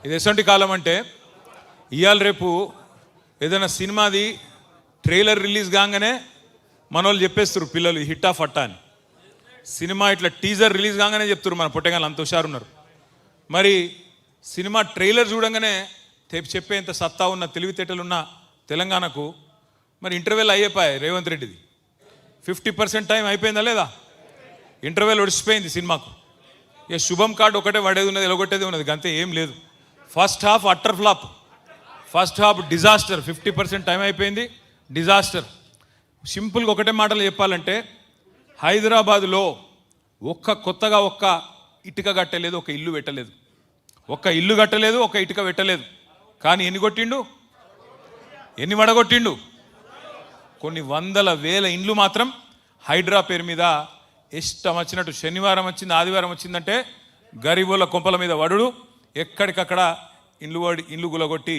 ఇది ఎసంటి కాలం అంటే ఇవాళ రేపు ఏదైనా సినిమాది ట్రైలర్ రిలీజ్ కాగానే మనోళ్ళు చెప్పేస్తారు పిల్లలు హిట్టా ఫట్టా అని. సినిమా ఇట్లా టీజర్ రిలీజ్ కాగానే చెప్తారు మన పొట్టగాళ్ళు అంత హుషారున్నారు. మరి సినిమా ట్రైలర్ చూడంగానే చెప్పేంత సత్తా ఉన్న తెలివితేటలున్న తెలంగాణకు మరి ఇంటర్వెల్ అయిపోయాయి రేవంత్ రెడ్డిది. 50% టైం అయిపోయిందా లేదా? ఇంటర్వెల్ ఒడిసిపోయింది సినిమాకు. ఇక శుభం కార్డు ఒకటే పడేది ఉన్నది, ఎలగొట్టేది ఉన్నది, అంతే ఏం లేదు. First half utter flop, first half disaster. 50% time అయిపోయింది, డిజాస్టర్. సింపుల్గా ఒకటే మాటలు చెప్పాలంటే హైదరాబాదులో కొత్తగా ఒక్క ఇటుక కట్టలేదు, ఒక ఇల్లు పెట్టలేదు, ఒక్క ఇల్లు కట్టలేదు, ఒక ఇటుక పెట్టలేదు. కానీ ఎన్ని కొట్టిండు, ఎన్ని వడగొట్టిండు? కొన్ని వందల వేల ఇండ్లు మాత్రం హైడ్రా పేరు మీద ఇష్టం వచ్చినట్టు శనివారం వచ్చింది, ఆదివారం వచ్చిందంటే గరీబుల కొంపల మీద వడుడు, ఎక్కడికక్కడ ఇండ్లు గులగొట్టి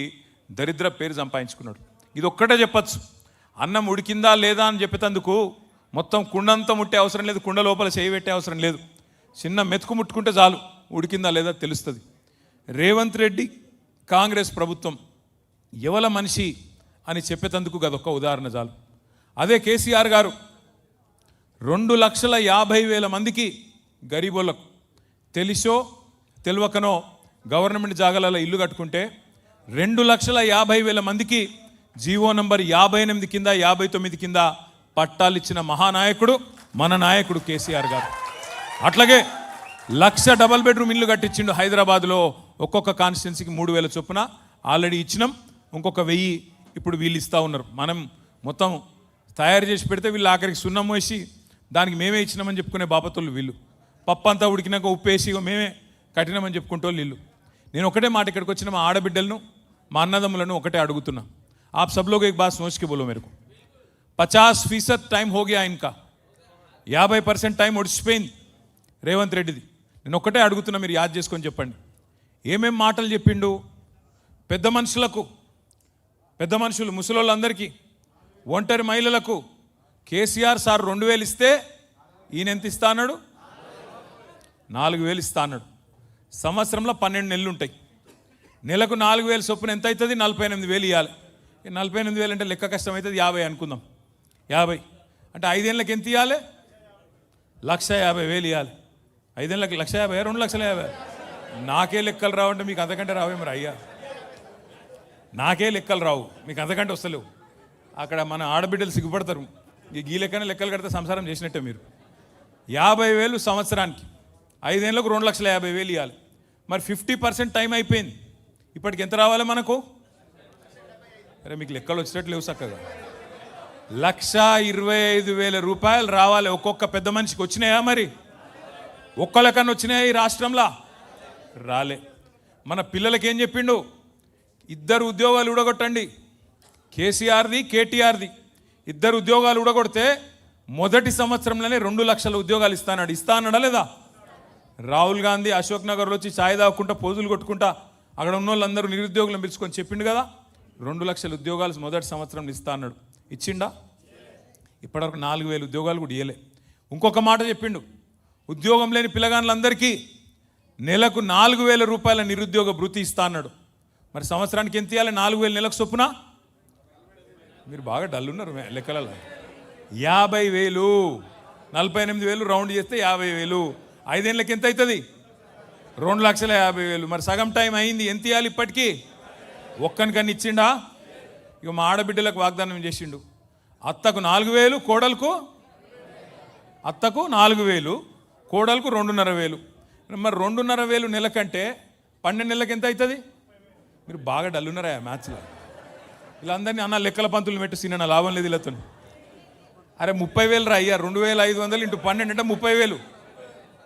దరిద్ర పేరు సంపాదించుకున్నాడు. ఇది ఒక్కటే చెప్పచ్చు. అన్నం ఉడికిందా లేదా అని చెప్పేందుకు మొత్తం కుండంతా ముట్టే అవసరం లేదు, కుండ లోపల చేయి పెట్టే అవసరం లేదు. చిన్న మెతుకు ముట్టుకుంటే చాలు ఉడికిందా లేదా తెలుస్తుంది. రేవంత్ రెడ్డి కాంగ్రెస్ ప్రభుత్వం ఎవల మనిషి అని చెప్పేందుకు గదొక్క ఉదాహరణ చాలు. అదే కేసీఆర్ గారు 2,50,000 మందికి గరీబోళ్ళకు తెలిసో తెలియకనో గవర్నమెంట్ జాగాలలో ఇల్లు కట్టుకుంటే 2,50,000 మందికి జీవో నంబర్ 58 కింద 59 కింద పట్టాలు ఇచ్చిన మహానాయకుడు మన నాయకుడు కేసీఆర్ గారు. అట్లాగే 1,00,000 డబల్ బెడ్రూమ్ ఇల్లు కట్టించిండు హైదరాబాద్లో. ఒక్కొక్క కాన్స్టిట్యున్సీకి 3,000 చొప్పున ఆల్రెడీ ఇచ్చినాం, ఇంకొక 1,000 ఇప్పుడు వీళ్ళు ఇస్తూ ఉన్నారు. మనం మొత్తం తయారు చేసి పెడితే వీళ్ళు ఆఖరికి సున్నం వేసి దానికి మేమే ఇచ్చినామని చెప్పుకునే బాపతోళ్ళు వీళ్ళు. పప్పు అంతా ఉడికినాక ఉప్పేసి మేమే కట్టినామని చెప్పుకుంటూ వీళ్ళు. నేను ఒకటే మాట ఇక్కడికి వచ్చిన మా ఆడబిడ్డలను మా అన్నదమ్ములను ఒకటే అడుగుతున్నా. आप सब लोग एक बात सोच के बोलो मेरे को, 50% टाइम हो गया इनका, 50% టైం ఒడిచిపోయింది రేవంత్ రెడ్డిది. నేను ఒక్కటే అడుగుతున్నా, మీరు యాద్ చేసుకొని చెప్పండి ఏమేం మాటలు చెప్పిండు. పెద్ద మనుషులు ముసలోళ్ళందరికీ, ఒంటరి మహిళలకు కేసీఆర్ సార్ 2,000 ఇస్తే ఈయన ఎంత ఇస్తా అన్నాడు? 4,000 ఇస్తా అన్నాడు. సంవత్సరంలో 12 నెలలు ఉంటాయి. నెలకు 4,000 చొప్పున ఎంత అవుతుంది? 48,000 ఇవ్వాలి. 48,000 అంటే లెక్క కష్టం అవుతుంది, 50 అనుకుందాం. 50 అంటే 5 ఏళ్ళకి ఎంత ఇవ్వాలి? 1,50,000 ఇవ్వాలి. 5 ఏళ్ళకి 1,50,000, 2,50,000. నాకే లెక్కలు రావంటే మీకు అంతకంటే రావే మరి అయ్యా, నాకే లెక్కలు రావు, మీకు అంతకంటే వస్తలేవు. అక్కడ మన ఆడబిడ్డలు సిగ్గుపడతారు. ఈ లెక్కనే లెక్కలు కడితే సంసారం చేసినట్టే మీరు. 50,000 సంవత్సరానికి, 5 ఏళ్ళకు 2,50,000 ఇవ్వాలి. మరి 50% టైం అయిపోయింది. ఇప్పటికి ఎంత రావాలి మనకు? అరే మీకు లెక్కలు వచ్చినట్లు లేవు చక్కగా. 1,25,000 రూపాయలు రావాలి ఒక్కొక్క పెద్ద మనిషికి. వచ్చినాయా మరి? ఒక్కళ్ళకన్నా వచ్చినాయా ఈ రాష్ట్రంలో? రాలే. మన పిల్లలకి ఏం చెప్పిండు? 2 ఉద్యోగాలు ఊడగొట్టండి. కేసీఆర్ది, కేటీఆర్ది 2 ఉద్యోగాలు ఊడగొడితే మొదటి సంవత్సరంలోనే 2 లక్షల ఉద్యోగాలు ఇస్తా అన్నాడా లేదా? రాహుల్ గాంధీ అశోక్ నగర్లో వచ్చి ఛాయ్ తాగుకుంటా పోజులు కొట్టుకుంటా అక్కడ ఉన్న వాళ్ళందరూ నిరుద్యోగులను పిలుచుకొని చెప్పిండు కదా, 2 లక్షల ఉద్యోగాలు మొదటి సంవత్సరం ఇస్తా అన్నాడు. ఇచ్చిండా? ఇప్పటివరకు 4,000 ఉద్యోగాలు కూడా ఇవ్వలే. ఇంకొక మాట చెప్పిండు, ఉద్యోగం లేని పిల్లగాళ్ళందరికీ నెలకు 4,000 రూపాయల నిరుద్యోగ భృతి ఇస్తా అన్నాడు. మరి సంవత్సరానికి ఎంత ఇవ్వాలి? 4,000 నెలకు చొప్పున. మీరు బాగా డల్ ఉన్నారు లెక్కలలో. 50,000, 48,000 రౌండ్ చేస్తే 50,000. 5 ఏళ్ళకి ఎంత అవుతుంది? 2,50,000. మరి సగం టైం అయింది, ఎంత ఇవ్వాలి ఇప్పటికీ? ఒక్కనికన్నా ఇచ్చిండా? ఇక మా ఆడబిడ్డలకు వాగ్దానం చేసిండు, అత్తకు 4,000, కోడలకు 4,000, కోడలకు 2,500. మరి 2,500 నెలకంటే 12 నెలలకు ఎంత అవుతుంది? మీరు బాగా డల్లున్నారా మ్యాథ్స్లో? వీళ్ళందరినీ అన్న లెక్కల పంతులు పెట్టి సిన్న లాభం లేదు వీళ్ళతో. అరే 30,000 రా అయ్యా, 2,500 ఇంటూ 12 అంటే 30,000.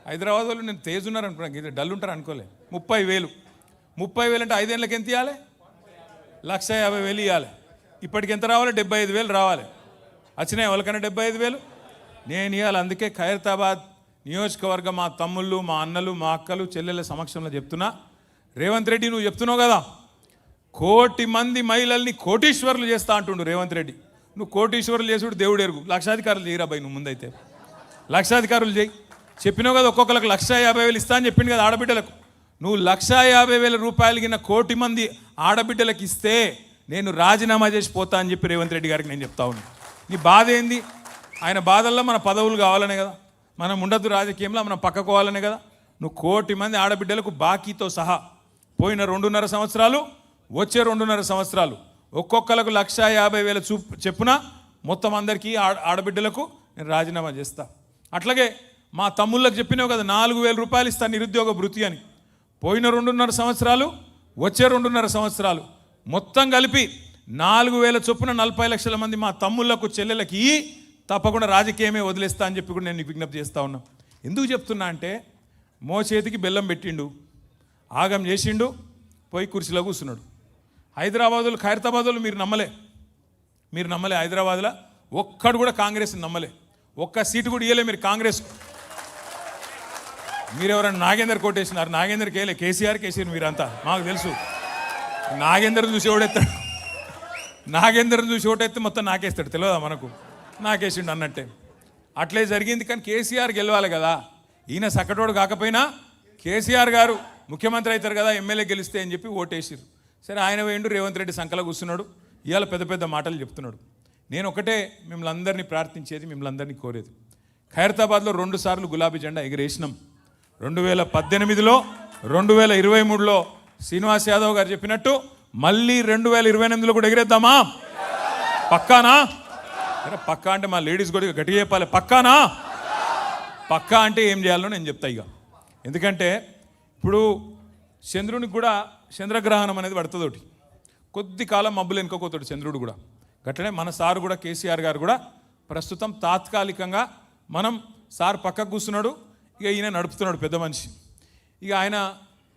హైదరాబాద్ వాళ్ళు నేను తేజ్ ఉన్నారు అనుకున్నాను, ఇది డల్ ఉంటారు అనుకోలే. 30,000 అంటే 5 ఏళ్ళకి ఎంత ఇవ్వాలి? 1,50,000 ఇవ్వాలి. ఇప్పటికి ఎంత రావాలి? 75,000 రావాలి. వచ్చినాయి ఎవరికైనా 75,000? నేను ఇవ్వాలి. అందుకే ఖైరతాబాద్ నియోజకవర్గం మా తమ్ముళ్ళు, మా అన్నలు, మా అక్కలు, చెల్లెల సమక్షంలో చెప్తున్నా, రేవంత్ రెడ్డి నువ్వు చెప్తున్నావు కదా 1,000,000 మంది మహిళల్ని కోటీశ్వరులు చేస్తా అంటుండు రేవంత్ రెడ్డి. నువ్వు కోటీశ్వరులు చేసుడు దేవుడు ఎరుగు. లక్షాధికారులు చేయరా భయ్, నువ్వు ముందైతే లక్షాధికారులు చేయి. చెప్పినావు కదా ఒక్కొక్కరికి 1,50,000 ఇస్తా అని చెప్పిండు కదా ఆడబిడ్డలకు. నువ్వు 1,50,000 రూపాయలు కింద కోటి మంది ఆడబిడ్డలకు ఇస్తే నేను రాజీనామా చేసి పోతా అని చెప్పి రేవంత్ రెడ్డి గారికి నేను చెప్తా ఉన్నాను. నీ బాధ ఏంది? ఆయన బాధల్లో మన పదవులు కావాలనే కదా, మనం ఉండద్దు రాజకీయంలో, మనం పక్కకోవాలనే కదా. నువ్వు కోటి మంది ఆడబిడ్డలకు బాకీతో సహా పోయిన 2.5 సంవత్సరాలు, వచ్చే 2.5 సంవత్సరాలు ఒక్కొక్కలకు 1,50,000 చెప్పున మొత్తం అందరికీ ఆడబిడ్డలకు నేను రాజీనామా చేస్తా. అట్లాగే మా తమ్ముళ్ళకి చెప్పినావు కదా 4,000 రూపాయలు ఇస్తా నిరుద్యోగ భృతి అని. పోయిన 2.5 సంవత్సరాలు, వచ్చే 2.5 సంవత్సరాలు మొత్తం కలిపి 4,000 చొప్పున 40 లక్షల మంది మా తమ్ముళ్లకు చెల్లెలకి తప్పకుండా రాజకీయమే వదిలేస్తా అని చెప్పి కూడా నేను విజ్ఞప్తి చేస్తూ ఉన్నా. ఎందుకు చెప్తున్నా అంటే మోచేతికి బెల్లం పెట్టిండు, ఆగం చేసిండు, పోయి కుర్చీలో కూర్చున్నాడు. హైదరాబాదులో ఖైరతాబాదులో మీరు నమ్మలే హైదరాబాద్లో ఒక్కడు కూడా కాంగ్రెస్ నమ్మలే, ఒక్క సీటు కూడా ఇవ్వలే మీరు కాంగ్రెస్. మీరు ఎవరైనా నాగేందర్ కోటేసినారు, నాగేందర్కి వేయలే, కేసీఆర్కి వేసారు మీరంతా, మాకు తెలుసు. నాగేందర్ చూసి ఓడెత్తాడు, నాగేందర్ చూసి ఓటెత్తే మొత్తం నాకేస్తాడు, తెలియదా మనకు, నాకేసిండు అన్నట్టే. అట్లే జరిగింది. కానీ కేసీఆర్ గెలవాలి కదా, ఈయన సక్కటోడు కాకపోయినా కేసీఆర్ గారు ముఖ్యమంత్రి అవుతారు కదా ఎమ్మెల్యే గెలిస్తే అని చెప్పి ఓటేసిరు. సరే ఆయన వేయండు, రేవంత్ రెడ్డి సంకలో కూర్చున్నాడు, ఇవాళ పెద్ద పెద్ద మాటలు చెప్తున్నాడు. నేను ఒకటే మిమ్మల్ని అందరినీ ప్రార్థించేది, మిమ్మల్ని అందరినీ కోరేది, ఖైరతాబాద్లో 2 సార్లు గులాబీ జెండా ఎగిరేసినాం. 2018లో 2023లో శ్రీనివాస్ యాదవ్ గారు చెప్పినట్టు మళ్ళీ 2028లో కూడా ఎగిరేద్దామా? పక్కానా? అరే పక్కా అంటే మా లేడీస్ కూడా గట్టిగా చెప్పాలి, పక్కానా? పక్కా అంటే ఏం చేయాలో నేను చెప్తా ఇక. ఎందుకంటే ఇప్పుడు చంద్రునికి కూడా చంద్రగ్రహణం అనేది పడుతుంది ఒకటి, కొద్ది కాలం మబ్బులు వెనుకోపోతాడు చంద్రుడు కూడా. గట్లనే మన సారు కూడా కేసీఆర్ గారు కూడా ప్రస్తుతం తాత్కాలికంగా మనం సార్ పక్కకు కూర్చున్నాడు, ఇక ఈయన నడుపుతున్నాడు పెద్ద మనిషి. ఇక ఆయన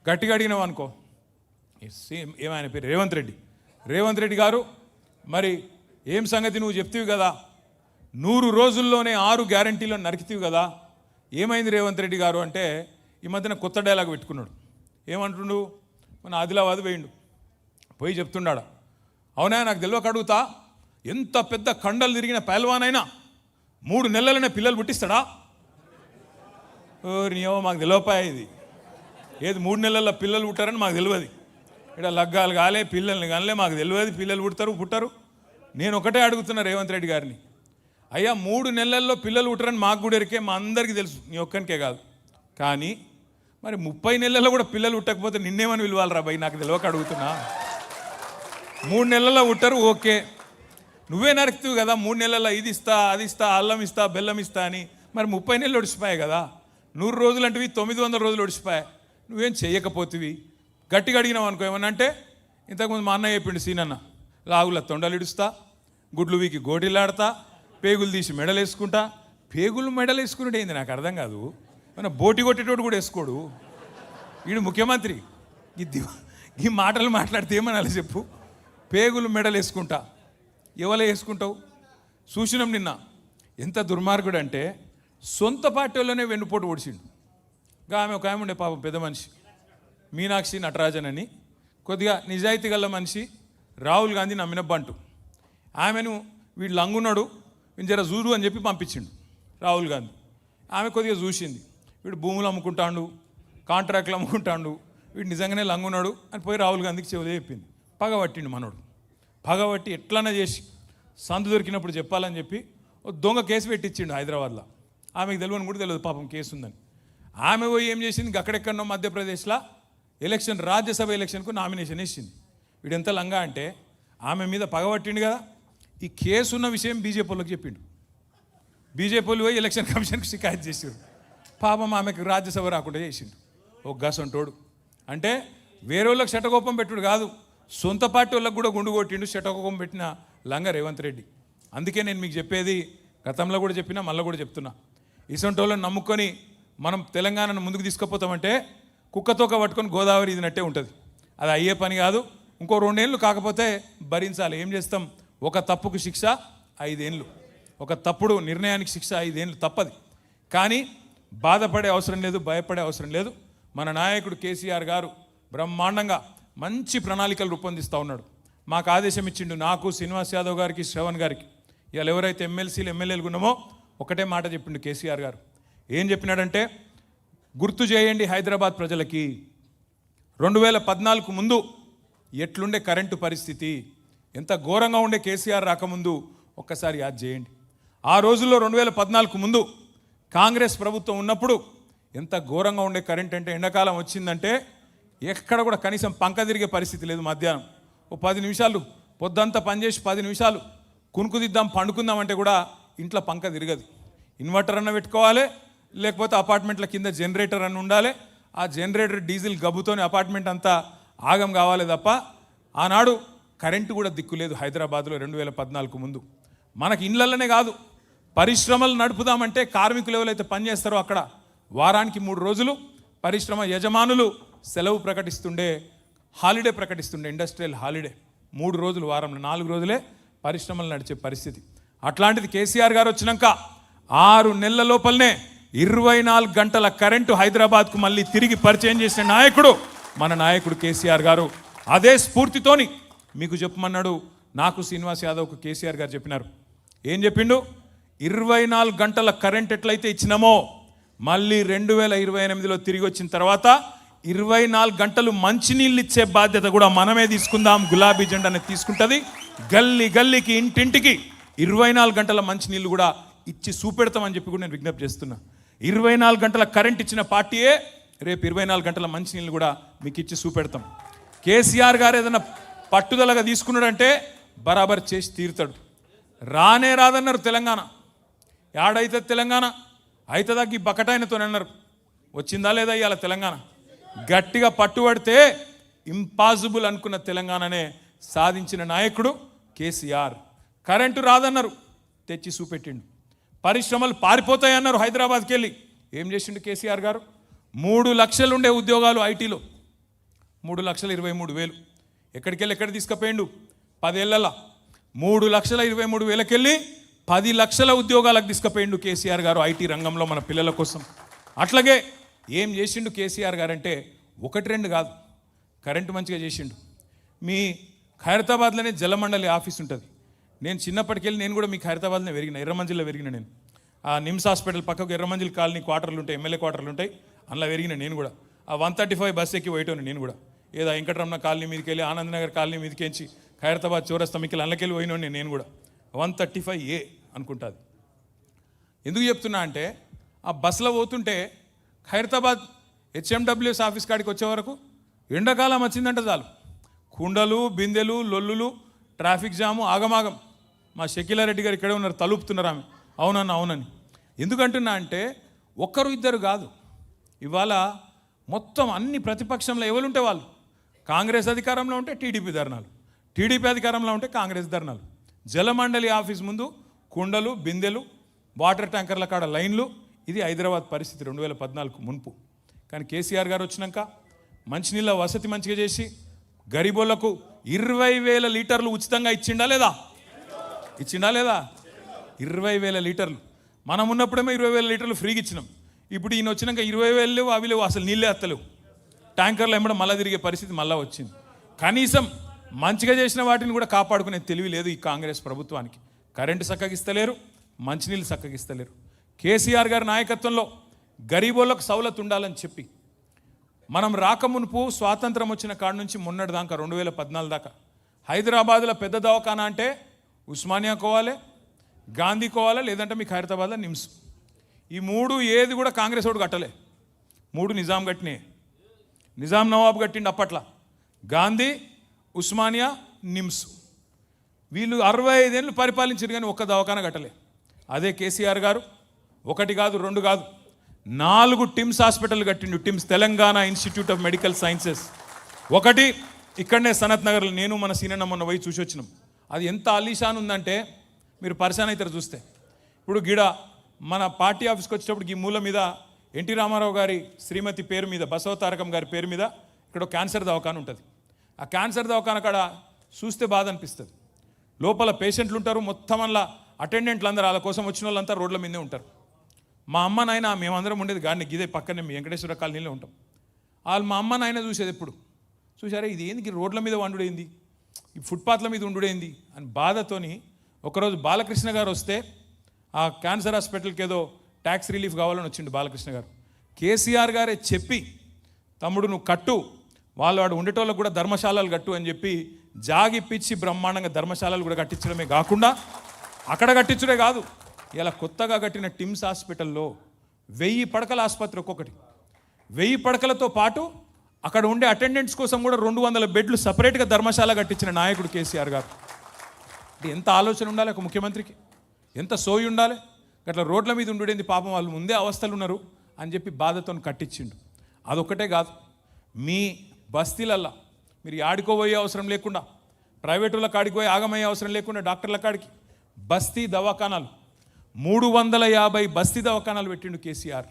గట్టిగా అడిగినాం అనుకో, సేమ్ ఏమైనా పేరు రేవంత్ రెడ్డి గారు, మరి ఏం సంగతి నువ్వు చెప్తివి కదా, 100 రోజుల్లోనే 6 గ్యారంటీలను నరికితివి కదా, ఏమైంది రేవంత్ రెడ్డి గారు అంటే ఈ మధ్యన కొత్త డైలాగ్ పెట్టుకున్నాడు. ఏమంటుండు, మన ఆదిలాబాద్ పోయిండు, పోయి చెప్తున్నాడు, అవునా నాకు తెలియక అడుగుతా, ఎంత పెద్ద కండలు తిరిగిన పహల్వానైనా 3 నెలలనే పిల్లలు పుట్టిస్తాడా? నీవో మాకు తెలియపాయ, ఇది ఏది 3 నెలల్లో పిల్లలు పుట్టారని మాకు తెలియదు, ఇక్కడ లగ్గాలు కాలే పిల్లల్ని కాలే మాకు తెలియదు, పిల్లలు పుట్టరు. నేను ఒకటే అడుగుతున్నా రేవంత్ రెడ్డి గారిని, అయ్యా 3 నెలల్లో పిల్లలు పుట్టరని మాకు కూడా ఎరికే, మా అందరికీ తెలుసు, నీ ఒక్కనికే కాదు. కానీ మరి 30 నెలల్లో కూడా పిల్లలు పుట్టకపోతే నిన్నేమని పిలవాలరా భయ్, నాకు తెలియక అడుగుతున్నా. 3 నెలల్లో పుట్టరు ఓకే, నువ్వే నరుకుతావు కదా 3 నెలల్లో ఇది ఇస్తా అది ఇస్తా అల్లం ఇస్తా బెల్లం ఇస్తా అని. మరి 30 నెలలు ఒడిచిపోయాయి కదా, 100 రోజులు అంటేవి 900 రోజులు ఒడిచిపోయాయి, నువ్వేం చెయ్యకపోతివి. గట్టిగా అడిగినావు అనుకో ఏమన్నా అంటే, ఇంతకుముందు మా అన్నయ్య చెప్పిండు సీనన్న, లాగుల తొండలు ఇడుస్తా, గుడ్లు వీకి గోటిలాడతా, పేగులు తీసి మెడలు వేసుకుంటా. పేగులు మెడలు వేసుకునేది ఏంది నాకు అర్థం కాదు, మన బోటి కొట్టేటోడు కూడా వేసుకోడు, వీడు ముఖ్యమంత్రి. ఈ మాటలు మాట్లాడితే ఏమనాలి చెప్పు, పేగులు మెడలు వేసుకుంటా, ఎవరు వేసుకుంటావు? చూసినాం నిన్న, ఎంత దుర్మార్గుడు అంటే సొంత పార్టీ వాళ్ళనే వెన్నుపోటు ఓడిచిండు. ఇంకా ఆమె ఒక ఆమె ఉండే పాపం పెద్ద మనిషి, మీనాక్షి నటరాజన్ అని, కొద్దిగా నిజాయితీ గల మనిషి, రాహుల్ గాంధీ నమ్మిన బంటు. ఆమెను వీడు లంగున్నాడు, వీడు జర చూడు అని చెప్పి పంపించిండు రాహుల్ గాంధీ. ఆమె కొద్దిగా చూసింది, వీడు భూములు అమ్ముకుంటాడు, కాంట్రాక్ట్లు అమ్ముకుంటాడు, వీడు నిజంగానే లంగున్నాడు అని పోయి రాహుల్ గాంధీకి చెవులు చెప్పింది. పగబట్టిండు మనోడు, పగబట్టి ఎట్లన్నా చేసి సందు దొరికినప్పుడు చెప్పాలని చెప్పి ఓ దొంగ కేసు పెట్టించిండు హైదరాబాద్లో. ఆమెకు తెలియని కూడా తెలియదు పాపం కేసు ఉందని. ఆమె పోయి ఏం చేసింది, అక్కడెక్కడో మధ్యప్రదేశ్లో ఎలక్షన్, రాజ్యసభ ఎలక్షన్కు నామినేషన్ వేసింది. వీడు ఎంత లంగా అంటే ఆమె మీద పగబట్టిండు కదా, ఈ కేసు ఉన్న విషయం బీజేపీ వాళ్ళకి చెప్పిండు. బీజేపీ వాళ్ళు పోయి ఎలక్షన్ కమిషన్కి షికాయత్ చేసారు. పాపం ఆమెకు రాజ్యసభ రాకుండా చేసిండు ఒక గసంటోడు. అంటే వేరే వాళ్ళకి శటకోపం పెట్టుడు కాదు, సొంత పార్టీ వాళ్ళకి కూడా గుండు కొట్టిండు, శటకోపం పెట్టిన లంగా రేవంత్ రెడ్డి. అందుకే నేను మీకు చెప్పేది, గతంలో కూడా చెప్పినా మళ్ళీ కూడా చెప్తున్నా, ఇసొంటి వాళ్ళని నమ్ముకొని మనం తెలంగాణను ముందుకు తీసుకుపోతామంటే కుక్కతోక పట్టుకొని గోదావరి ఇదినట్టే ఉంటుంది. అది అయ్యే పని కాదు. ఇంకో 2 ఏళ్ళు కాకపోతే భరించాలి. ఏం చేస్తాం, ఒక తప్పుకు శిక్ష 5 ఏళ్ళు, ఒక తప్పుడు నిర్ణయానికి శిక్ష 5 ఏళ్ళు తప్పది. కానీ బాధపడే అవసరం లేదు, భయపడే అవసరం లేదు. మన నాయకుడు కేసీఆర్ గారు బ్రహ్మాండంగా మంచి ప్రణాళికలు రూపొందిస్తూ ఉన్నాడు. మాకు ఆదేశం ఇచ్చిండు, నాకు, శ్రీనివాస్ యాదవ్ గారికి, శ్రవణ్ గారికి. ఇవాళ ఎవరైతే ఎమ్మెల్సీలు ఎమ్మెల్యేలు ఉన్నామో ఒకటే మాట చెప్పిండు కేసీఆర్ గారు. ఏం చెప్పినాడంటే, గుర్తు చేయండి హైదరాబాద్ ప్రజలకి, 2014 ముందు ఎట్లుండే కరెంటు పరిస్థితి, ఎంత ఘోరంగా ఉండే కేసీఆర్ రాకముందు ఒక్కసారి యాద్ చేయండి. ఆ రోజుల్లో 2014 ముందు కాంగ్రెస్ ప్రభుత్వం ఉన్నప్పుడు ఎంత ఘోరంగా ఉండే కరెంట్ అంటే, ఎండాకాలం వచ్చిందంటే ఎక్కడ కూడా కనీసం పంక తిరిగే పరిస్థితి లేదు. మధ్యాహ్నం ఓ 10 నిమిషాలు పొద్దంతా పనిచేసి 10 నిమిషాలు కునుకుదిద్దాం పండుకుందాం అంటే కూడా ఇంట్లో పంక తిరగదు. ఇన్వర్టర్ అన్న పెట్టుకోవాలి, లేకపోతే అపార్ట్మెంట్ల కింద జనరేటర్ అన్న ఉండాలి. ఆ జనరేటర్ డీజిల్ గబ్బుతోని అపార్ట్మెంట్ అంతా ఆగం కావాలి తప్ప ఆనాడు కరెంటు కూడా దిక్కులేదు హైదరాబాద్లో 2014 ముందు. మనకి ఇళ్ళల్లోనే కాదు, పరిశ్రమలు నడుపుదామంటే కార్మికులు ఎవరైతే పనిచేస్తారో అక్కడ వారానికి 3 రోజులు పరిశ్రమ యజమానులు సెలవు ప్రకటిస్తుండే, హాలిడే ప్రకటిస్తుండే, ఇండస్ట్రియల్ హాలిడే. 3 రోజులు వారంలో, 4 రోజులే పరిశ్రమలు నడిచే పరిస్థితి. అట్లాంటిది కేసీఆర్ గారు వచ్చినాక 6 నెలల లోపలనే 24 గంటల కరెంటు హైదరాబాద్కు మళ్ళీ తిరిగి పరిచయం చేసిన నాయకుడు మన నాయకుడు కేసీఆర్ గారు. అదే స్ఫూర్తితోని మీకు చెప్పమన్నాడు నాకు శ్రీనివాస్ యాదవ్కు కేసీఆర్ గారు చెప్పినారు. ఏం చెప్పిండు? 24 గంటల కరెంట్ ఎట్లయితే ఇచ్చినామో మళ్ళీ 2028లో తిరిగి వచ్చిన తర్వాత 24 గంటలు మంచినీళ్ళు ఇచ్చే బాధ్యత కూడా మనమే తీసుకుందాం. గులాబీ జెండాని తీసుకుంటుంది. గల్లీ గల్లీకి ఇంటింటికి 24 గంటల మంచినీళ్ళు కూడా ఇచ్చి చూపెడతామని చెప్పి కూడా నేను విజ్ఞప్తి చేస్తున్నా. 24 గంటల కరెంట్ ఇచ్చిన పార్టీయే రేపు 24 గంటల మంచినీళ్ళు కూడా మీకు ఇచ్చి చూపెడతాం. కేసీఆర్ గారు ఏదైనా పట్టుదలగా తీసుకున్నాడంటే బరాబర్ చేసి తీరుతాడు. రానే రాదన్నారు తెలంగాణ. యాడైతే తెలంగాణ అయితదాకి బకటాయనతో అన్నారు. వచ్చిందా లేదా ఇవాళ తెలంగాణ? గట్టిగా పట్టుబడితే ఇంపాసిబుల్ అనుకున్న తెలంగాణనే సాధించిన నాయకుడు కేసీఆర్. కరెంటు రాదన్నారు, తెచ్చి చూపెట్టిండు. పరిశ్రమలు పారిపోతాయన్నారు హైదరాబాద్కి వెళ్ళి. ఏం చేసిండు కేసీఆర్ గారు? 3 లక్షలు ఉండే ఉద్యోగాలు ఐటీలో 3,23,000 ఎక్కడికి వెళ్ళి ఎక్కడ తీసుకుపోయిండు? 10 ఏళ్ళ 3,23,000 వెళ్ళి 10 లక్షల ఉద్యోగాలకు తీసుకుపోయిండు కేసీఆర్ గారు ఐటీ రంగంలో మన పిల్లల కోసం. అట్లాగే ఏం చేసిండు కేసీఆర్ గారు అంటే 1-2 కాదు, కరెంటు మంచిగా చేసిండు. మీ ఖైరతాబాద్లోనే జలమండలి ఆఫీస్ ఉంటుంది. నేను చిన్నప్పటికెళ్ళి నేను కూడా మీ ఖైరతాబాద్లో పెరిగిన, ఎర్రమంజిల్లో పెరిగిన. నేను ఆ నిమ్స్ హాస్పిటల్ పక్కకు ఎర్రమంజిల్ కాలనీ క్వార్టర్లు ఉంటాయి, ఎమ్మెల్యే క్వార్టర్లు ఉంటాయి, అందులో పెరిగిన నేను కూడా. ఆ 135 బస్ ఎక్కి పోయేటోని నేను కూడా. ఏదో వెంకటరమణ కాలనీ మీదకి వెళ్ళి ఆనందనగర్ కాలనీ మీదకించి ఖైరతాబాద్ చౌరస్తా మీకు అందులోకెళ్ళి పోయినోని నేను కూడా. 135A అనుకుంటుంది. ఎందుకు చెప్తున్నా అంటే ఆ బస్సులో పోతుంటే ఖైరతాబాద్ HMWS ఆఫీస్ కాడికి వచ్చే వరకు ఎండాకాలం వచ్చిందంటే చాలు కుండలు బిందెలు లొల్లులు ట్రాఫిక్ జాము ఆగమాగం. మా షకీలారెడ్డి గారు ఇక్కడే ఉన్నారు, తలుపుతున్నారు ఆమె అవునన్న అవునని. ఎందుకంటున్నా అంటే 1-2 కాదు, ఇవాళ మొత్తం అన్ని ప్రతిపక్షంలో ఎవరుంటే వాళ్ళు. కాంగ్రెస్ అధికారంలో ఉంటే టీడీపీ ధర్నాలు, టీడీపీ అధికారంలో ఉంటే కాంగ్రెస్ ధర్నాలు. జలమండలి ఆఫీస్ ముందు కుండలు బిందెలు వాటర్ ట్యాంకర్ల కాడ లైన్లు. ఇది హైదరాబాద్ పరిస్థితి 2014 మున్పు. కానీ కేసీఆర్ గారు వచ్చినాక మంచినీళ్ళ వసతి మంచిగా చేసి గరీబోళ్లకు 20,000 లీటర్లు ఉచితంగా ఇచ్చిండా లేదా? ఇచ్చిండా లేదా? 20,000 లీటర్లు. మనం ఉన్నప్పుడేమో 20,000 లీటర్లు ఫ్రీగా ఇచ్చినాం. ఇప్పుడు ఈయన వచ్చినాక 20,000 లేవు, అవి లేవు, అసలు నీళ్ళే ఎత్తలేవు. ట్యాంకర్లు ఏమన్నా మళ్ళీ తిరిగే పరిస్థితి మళ్ళీ వచ్చింది. కనీసం మంచిగా చేసిన వాటిని కూడా కాపాడుకునే తెలివి లేదు ఈ కాంగ్రెస్ ప్రభుత్వానికి. కరెంటు చక్కగిస్తలేరు, మంచినీళ్ళు చక్కగిస్తలేరు. కేసీఆర్ గారి నాయకత్వంలో గరీబోళ్ళకు సౌలత్ ఉండాలని చెప్పి మనం రాకమునుపు స్వాతంత్రం వచ్చిన కాడ నుంచి మొన్నటి దాకా 2014 దాకా హైదరాబాద్లో పెద్ద దవాఖానా అంటే ఉస్మానియా కోవాలి, గాంధీ కోవాలి, లేదంటే మీకు హైదరాబాద్లో నిమ్స్. ఈ 3 ఏది కూడా కాంగ్రెస్ వాడు కట్టలే. 3 నిజాం కట్టినే. నిజాం నవాబు కట్టిండు అప్పట్లో. గాంధీ, ఉస్మానియా, నిమ్స్. వీళ్ళు 65 ఏళ్ళు పరిపాలించారు కానీ ఒక్క దవాఖానా కట్టలే. అదే కేసీఆర్ గారు 1 కాదు 2 కాదు 4 టిమ్స్ హాస్పిటల్ కట్టిండు. TIMS Telangana institute of medical sciences. 1 ఇక్కడనే సనత్ నగర్లో నేను మన సీనన్న మొన్న పోయి చూసి వచ్చినాం. అది ఎంత అలీషాన్ ఉందంటే మీరు పరిశాన్ అవుతారు చూస్తే. ఇప్పుడు గిడ మన పార్టీ ఆఫీస్కి వచ్చేటప్పుడు ఈ మూల మీద ఎన్టీ రామారావు గారి శ్రీమతి పేరు మీద, బసవతారకం గారి పేరు మీద ఇక్కడ క్యాన్సర్ దవాఖాన ఉంటుంది. ఆ క్యాన్సర్ దవాఖాన కాడ చూస్తే బాధ అనిపిస్తుంది. లోపల పేషెంట్లు ఉంటారు, మొత్తం అలా అటెండెంట్లు అందరూ వాళ్ళ కోసం వచ్చిన వాళ్ళంతా రోడ్ల మీదే ఉంటారు. మా అమ్మ నాయన మేమందరం ఉండేది గాడిని గిదే పక్కనే మీ వెంకటేశ్వర కాలనీలో ఉంటాం. వాళ్ళు మా అమ్మ నాయన చూసేది ఎప్పుడు చూసారా, ఇది ఏంది రోడ్ల మీద వండుడేంది, ఈ ఫుట్పాత్ల మీద ఉండుడేంది అని బాధతోని ఒకరోజు బాలకృష్ణ గారు వస్తే ఆ క్యాన్సర్ హాస్పిటల్కి ఏదో ట్యాక్స్ రిలీఫ్ కావాలని వచ్చిండు బాలకృష్ణ గారు. కేసీఆర్ గారే చెప్పి తమ్ముడు నువ్వు కట్టు, వాడు ఉండేటోళ్ళకు కూడా ధర్మశాలలు కట్టు అని చెప్పి జాగిప్పించి బ్రహ్మాండంగా ధర్మశాలలు కూడా కట్టించడమే కాకుండా అక్కడ కట్టించడే కాదు, ఇలా కొత్తగా కట్టిన టిమ్స్ హాస్పిటల్లో 1000 పడకల ఆసుపత్రి, ఒక్కొక్కటి 1000 పడకలతో పాటు అక్కడ ఉండే అటెండెంట్స్ కోసం కూడా 200 బెడ్లు సపరేట్గా ధర్మశాల కట్టించిన నాయకుడు కేసీఆర్ గారు. అంటే ఎంత ఆలోచన ఉండాలి ఒక ముఖ్యమంత్రికి, ఎంత సోయి ఉండాలి. అట్లా రోడ్ల మీద ఉండేది పాపం, వాళ్ళు ముందే అవస్థలు ఉన్నారు అని చెప్పి బాధతో కట్టించిండు. అదొక్కటే కాదు, మీ బస్తీలల్లా మీరు ఆడుకోబోయే అవసరం లేకుండా, ప్రైవేటుల కాడికి పోయి ఆగమయ్యే అవసరం లేకుండా డాక్టర్ల కాడికి బస్తీ దవాఖానాలు 350 బస్తీ దవాఖానాలు పెట్టిండు కేసీఆర్.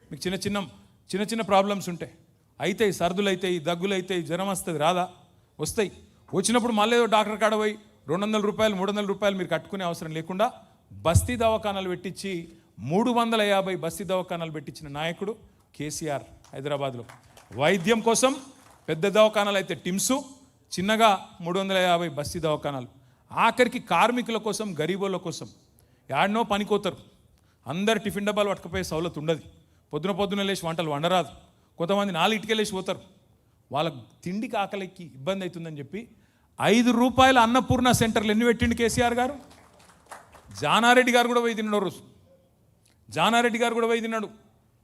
మీకు చిన్న చిన్న ప్రాబ్లమ్స్ ఉంటాయి, అవుతాయి, సర్దులు అవుతాయి, దగ్గులు అవుతాయి, జ్వరం వస్తుంది, రాదా, వస్తాయి. వచ్చినప్పుడు మళ్ళీ ఏదో డాక్టర్ కాడ పోయి 200 రూపాయలు 300 రూపాయలు మీరు కట్టుకునే అవసరం లేకుండా బస్తీ దవాఖానాలు పెట్టించి 350 బస్తీ దవాఖానాలు పెట్టించిన నాయకుడు కేసీఆర్. హైదరాబాద్లో వైద్యం కోసం పెద్ద దవాఖానాలు అయితే టిమ్సు, చిన్నగా 350 బస్తీ దవాఖానాలు. ఆఖరికి కార్మికుల కోసం, గరీబుల కోసం యాడనో పనికోతారు, అందరు టిఫిన్ డబ్బాలు పట్టుకుపోయే సౌలత్ ఉండదు, పొద్దున లేచి వంటలు వండరాదు, కొంతమంది 4 లేచి పోతారు, వాళ్ళ తిండికి ఆకలికి ఇబ్బంది అవుతుందని చెప్పి 5 రూపాయల అన్నపూర్ణ సెంటర్లు ఎన్ని పెట్టిండు కేసీఆర్ గారు. జానారెడ్డి గారు కూడా పోయి తిన్నాడు రోజు, జానారెడ్డి గారు కూడా పోయి తిన్నాడు,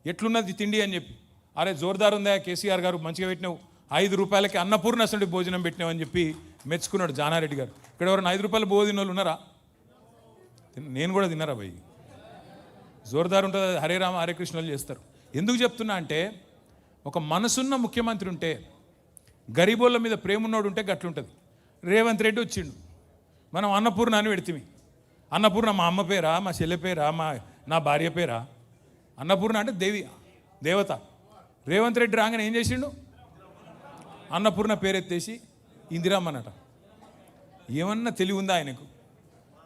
ఎట్లున్నది తిండి అని చెప్పి. అరే జోర్దార్ ఉందా కేసీఆర్ గారు, మంచిగా పెట్టినావు, 5 రూపాయలకి అన్నపూర్ణ అసలు భోజనం పెట్టినావు అని చెప్పి మెచ్చుకున్నాడు జానారెడ్డి గారు. ఇక్కడ ఎవరైనా 5 రూపాయలు భోజనం వాళ్ళు ఉన్నారా? నేను కూడా తిన్నారా భయ్, జోర్దార్ ఉంటుంది, హరే రామ హరే కృష్ణలు చేస్తారు. ఎందుకు చెప్తున్నా అంటే, ఒక మనసున్న ముఖ్యమంత్రి ఉంటే, గరీబోళ్ళ మీద ప్రేమ ఉన్నోడు ఉంటే గట్లుంటుంది. రేవంత్ రెడ్డి వచ్చిండు, మనం అన్నపూర్ణ అని పెడితే, అన్నపూర్ణ మా అమ్మ పేరా, మా చెల్లె పేరా, నా భార్య పేరా? అన్నపూర్ణ అంటే దేవత. రేవంత్ రెడ్డి రాగానే ఏం చేసిండు, అన్నపూర్ణ పేరెత్తేసి ఇందిరామ్మనట. ఏమన్నా తెలివి ఉందా ఆయనకు?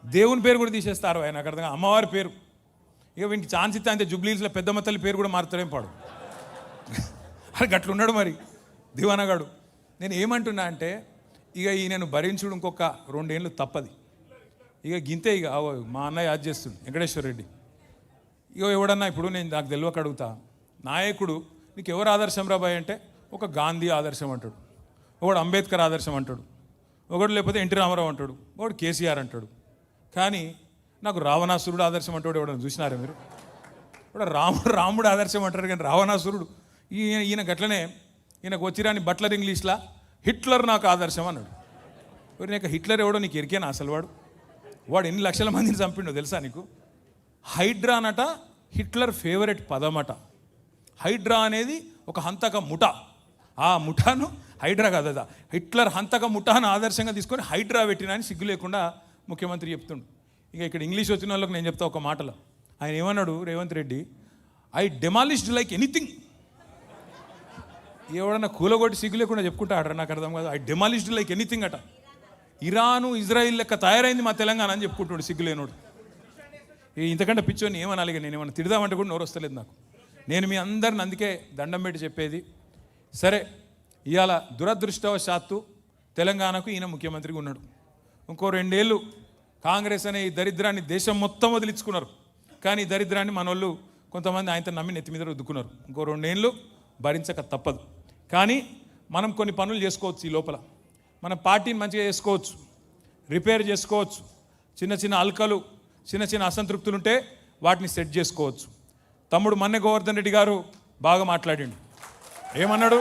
దేవుని పేరు కూడా తీసేస్తారు ఆయన, అక్కడ అమ్మవారి పేరు. ఇక వీనికి ఛాన్స్ ఇస్తే అంతే, జూబ్లీహిల్స్లో పెద్దమ్మ తల్లి పేరు కూడా మారుతాడేం పాడు. అది గట్లున్నాడు మరి దివానగాడు. నేను ఏమంటున్నా అంటే, ఇక ఈయనను భరించుడు ఇంకొక 2 ఏళ్ళు తప్పది. ఇక గింతే, ఇక మా అన్నయ్య యాద్ చేస్తుండు వెంకటేశ్వర రెడ్డి. ఇక ఎవడన్నా ఇప్పుడు నేను నాకు తెలియక అడుగుతా, నాయకుడు నీకు ఎవరు ఆదర్శం రాబాయ్ అంటే, ఒక గాంధీ ఆదర్శం అంటాడు, ఒకడు అంబేద్కర్ ఆదర్శం అంటాడు, ఒకడు లేకపోతే ఎన్టీ రామారావు అంటాడు, ఒకడు కేసీఆర్ అంటాడు. కానీ నాకు రావణాసురుడు ఆదర్శం అంటాడు. ఎవడన్నా చూసినారా మీరు? ఇప్పుడు రాముడు ఆదర్శం అంటారు, కానీ రావణాసురుడు ఈయన గట్లనే. ఈయనకు వచ్చిరాని బట్లర్ ఇంగ్లీష్లా హిట్లర్ నాకు ఆదర్శం అన్నాడు. మరి నీకు హిట్లర్ ఎవడో నీకు ఎరికేనా అసలు? వాడు ఎన్ని లక్షల మందిని చంపిండో తెలుసా నీకు? హైడ్రా అనట హిట్లర్ ఫేవరెట్ పదమట. హైడ్రా అనేది ఒక హంతక ముఠ. ఆ ముఠాను హైడ్రా కాదా, హిట్లర్ హంతక ముఠాను ఆదర్శంగా తీసుకొని హైడ్రా పెట్టినా అని సిగ్గు లేకుండా ముఖ్యమంత్రి చెప్తుండు. ఇక ఇక్కడ ఇంగ్లీష్ వచ్చిన వాళ్ళకి నేను చెప్తా ఒక మాటలో. ఆయన ఏమన్నాడు Revanth Reddy, I demolished like anything. ఎవడన్నా కూలగొట్టి సిగ్గు లేకుండా చెప్పుకుంటా ఆడరా, నాకు అర్థం కాదు. ఐ డెమాలిష్డ్ లైక్ ఎనీథింగ్ అట. ఇరాను ఇజ్రాయిల్ లెక్క తయారైంది మా తెలంగాణ అని చెప్పుకుంటాడు సిగ్గు లేనోడు. ఇంతకంటే పిచ్చోని ఏమనాలి? నేను ఏమన్నా తిడదామంటే కూడా నోరు వస్తలేదు నాకు. నేను మీ అందరిని అందుకే దండం పెట్టి చెప్పేది, సరే ఇవాళ దురదృష్టవశాత్తు తెలంగాణకు ఈయన ముఖ్యమంత్రిగా ఉన్నాడు. ఇంకో 2 ఏళ్ళు కాంగ్రెస్ అనే ఈ దరిద్రాన్ని దేశం మొత్తం వదిలించుకున్నారు. కానీ ఈ దరిద్రాన్ని మనోళ్ళు కొంతమంది ఆయనతో నమ్మి నెత్తి మీద రుద్దుకున్నారు. ఇంకో 2 ఏళ్ళు భరించక తప్పదు. కానీ మనం కొన్ని పనులు చేసుకోవచ్చు. ఈ లోపల మన పార్టీని మంచిగా చేసుకోవచ్చు, రిపేర్ చేసుకోవచ్చు. చిన్న అల్కలు, చిన్న అసంతృప్తులు ఉంటే వాటిని సెట్ చేసుకోవచ్చు. తమ్ముడు మన్నె గోవర్ధన్ రెడ్డి గారు బాగా మాట్లాడిండు. ఏమన్నాడు?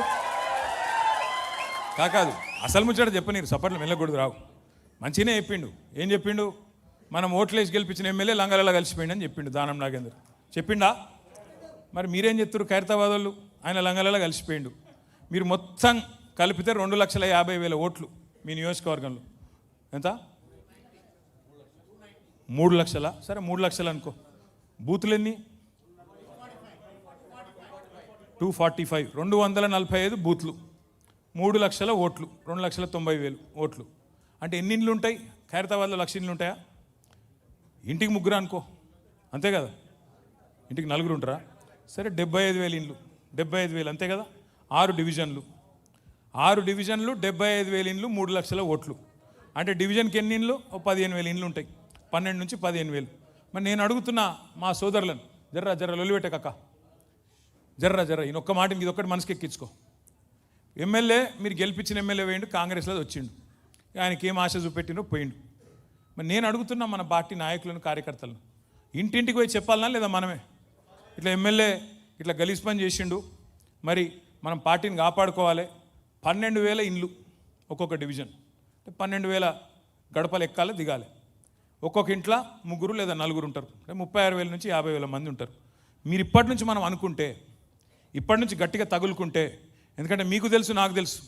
కాదు అసలు ముచ్చట చెప్పనీరు, సపర్లు వెళ్ళకూడదు, రావు. మంచిగానే చెప్పిండు. ఏం చెప్పిండు? మనం ఓట్లేసి గెలిపించిన ఎమ్మెల్యే లంగాలలో కలిసిపోయిండు అని చెప్పిండు దానం నాగేందర్. చెప్పిండా? మరి మీరేం చెప్తారు? ఖైరతాబాద్ వాళ్ళు ఆయన లంగాలలో కలిసిపోయిండు. మీరు మొత్తం కలిపితే 2,50,000 ఓట్లు మీ నియోజకవర్గంలో. ఎంత? 3 లక్షల. సరే 3 లక్షలు అనుకో. బూతులు ఎన్ని? 245, 245 బూత్లు, 3 లక్షల ఓట్లు, 2,90,000 ఓట్లు. అంటే ఎన్ని ఇండ్లు ఉంటాయి ఖైరతాబాద్లో? 1,00,000 ఇండ్లు ఉంటాయా? ఇంటికి 3 అనుకో, అంతే కదా? ఇంటికి 4 ఉంటారా? సరే 75,000 ఇండ్లు, 75,000 అంతే కదా? 6 డివిజన్లు, 75,000 ఇండ్లు, 3 లక్షల ఓట్లు. అంటే డివిజన్కి ఎన్ని ఇండ్లు? 15,000 ఇండ్లు ఉంటాయి. 12 నుంచి 15,000. మరి నేను అడుగుతున్నా మా సోదరులను, జర్రా లొల్లిపెట్టే కక్క, జర్రా ఈయనొక్క మాట ఇది ఒక్కటి మనసుకి ఎక్కించుకో. ఎమ్మెల్యే మీరు గెలిపించిన ఎమ్మెల్యే వేయండు, కాంగ్రెస్లో వచ్చిండు, ఆయనకి ఏం ఆశ చూపెట్టినో పోయిండు. మరి నేను అడుగుతున్నా మన పార్టీ నాయకులను, కార్యకర్తలను, ఇంటింటికి పోయి చెప్పాలనా లేదా మనమే? ఇట్లా ఎమ్మెల్యే ఇట్లా గలీజ్ పని చేసిండు, మరి మనం పార్టీని కాపాడుకోవాలి. 12,000 ఇండ్లు ఒక్కొక్క డివిజన్, 12,000 గడపలు ఎక్కాలి, దిగాలి. ఒక్కొక్క ఇంట్లో 3 లేదా 4 ఉంటారు, 36,000 నుంచి 50,000 మంది ఉంటారు. మీరు ఇప్పటి నుంచి మనం అనుకుంటే, ఇప్పటి నుంచి గట్టిగా తగులుకుంటే, ఎందుకంటే మీకు తెలుసు, నాకు తెలుసు,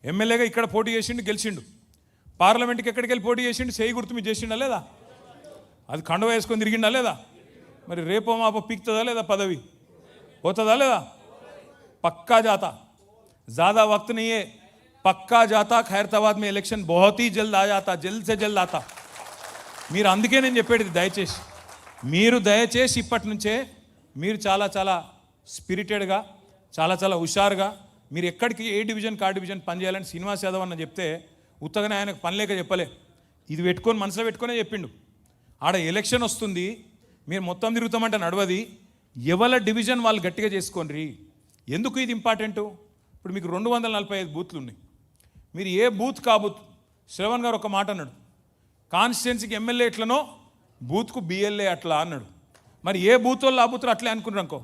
ఎమ్మెల్యేగా ఇక్కడ పోటీ చేసిండు, గెలిచిండు. పార్లమెంట్కి ఎక్కడికి వెళ్ళి పోటీ చేసిండు, చేయి గుర్తు మీద చేసిండా లేదా? అది కండువ వేసుకొని తిరిగిండా లేదా? మరి రేపో మాపో పీక్తుందా లేదా పదవి? పోతుందా లేదా? పక్కా జాతా, ज़्यादा वक्त नहीं है, పక్కా జాతా. ఖైరతాబాద్ में इलेक्शन बहुत ही जल्द आ जाता, जल्द से जल्द आता. మీరు అందుకే నేను చెప్పేది, దయచేసి ఇప్పటి నుంచే మీరు చాలా చాలా స్పిరిటెడ్గా, చాలా చాలా హుషారుగా, మీరు ఎక్కడికి ఏ డివిజన్ కా డివిజన్ పనిచేయాలని శ్రీనివాస్ యాదవ్ అన్న చెప్తే ఉత్తగానే ఆయనకు పని లేక చెప్పలే, ఇది పెట్టుకొని మనసులో పెట్టుకునే చెప్పిండు. ఆడ ఎలక్షన్ వస్తుంది, మీరు మొత్తం తిరుగుతామంటే నడవది, ఎవల డివిజన్ వాళ్ళు గట్టిగా చేసుకోండి. ఎందుకు ఇది ఇంపార్టెంటు? ఇప్పుడు మీకు 245 బూత్లు ఉన్నాయి, మీరు ఏ బూత్ కా బూత్, శ్రవణ్ గారు ఒక మాట అన్నాడు, కాన్స్టిట్యున్సీకి ఎమ్మెల్యే ఎట్లనో బూత్కు బిఎల్ఏ అట్లా అన్నాడు. మరి ఏ బూత్ వాళ్ళు ఆ బూత్లో అట్లే అనుకున్నారు అనుకో,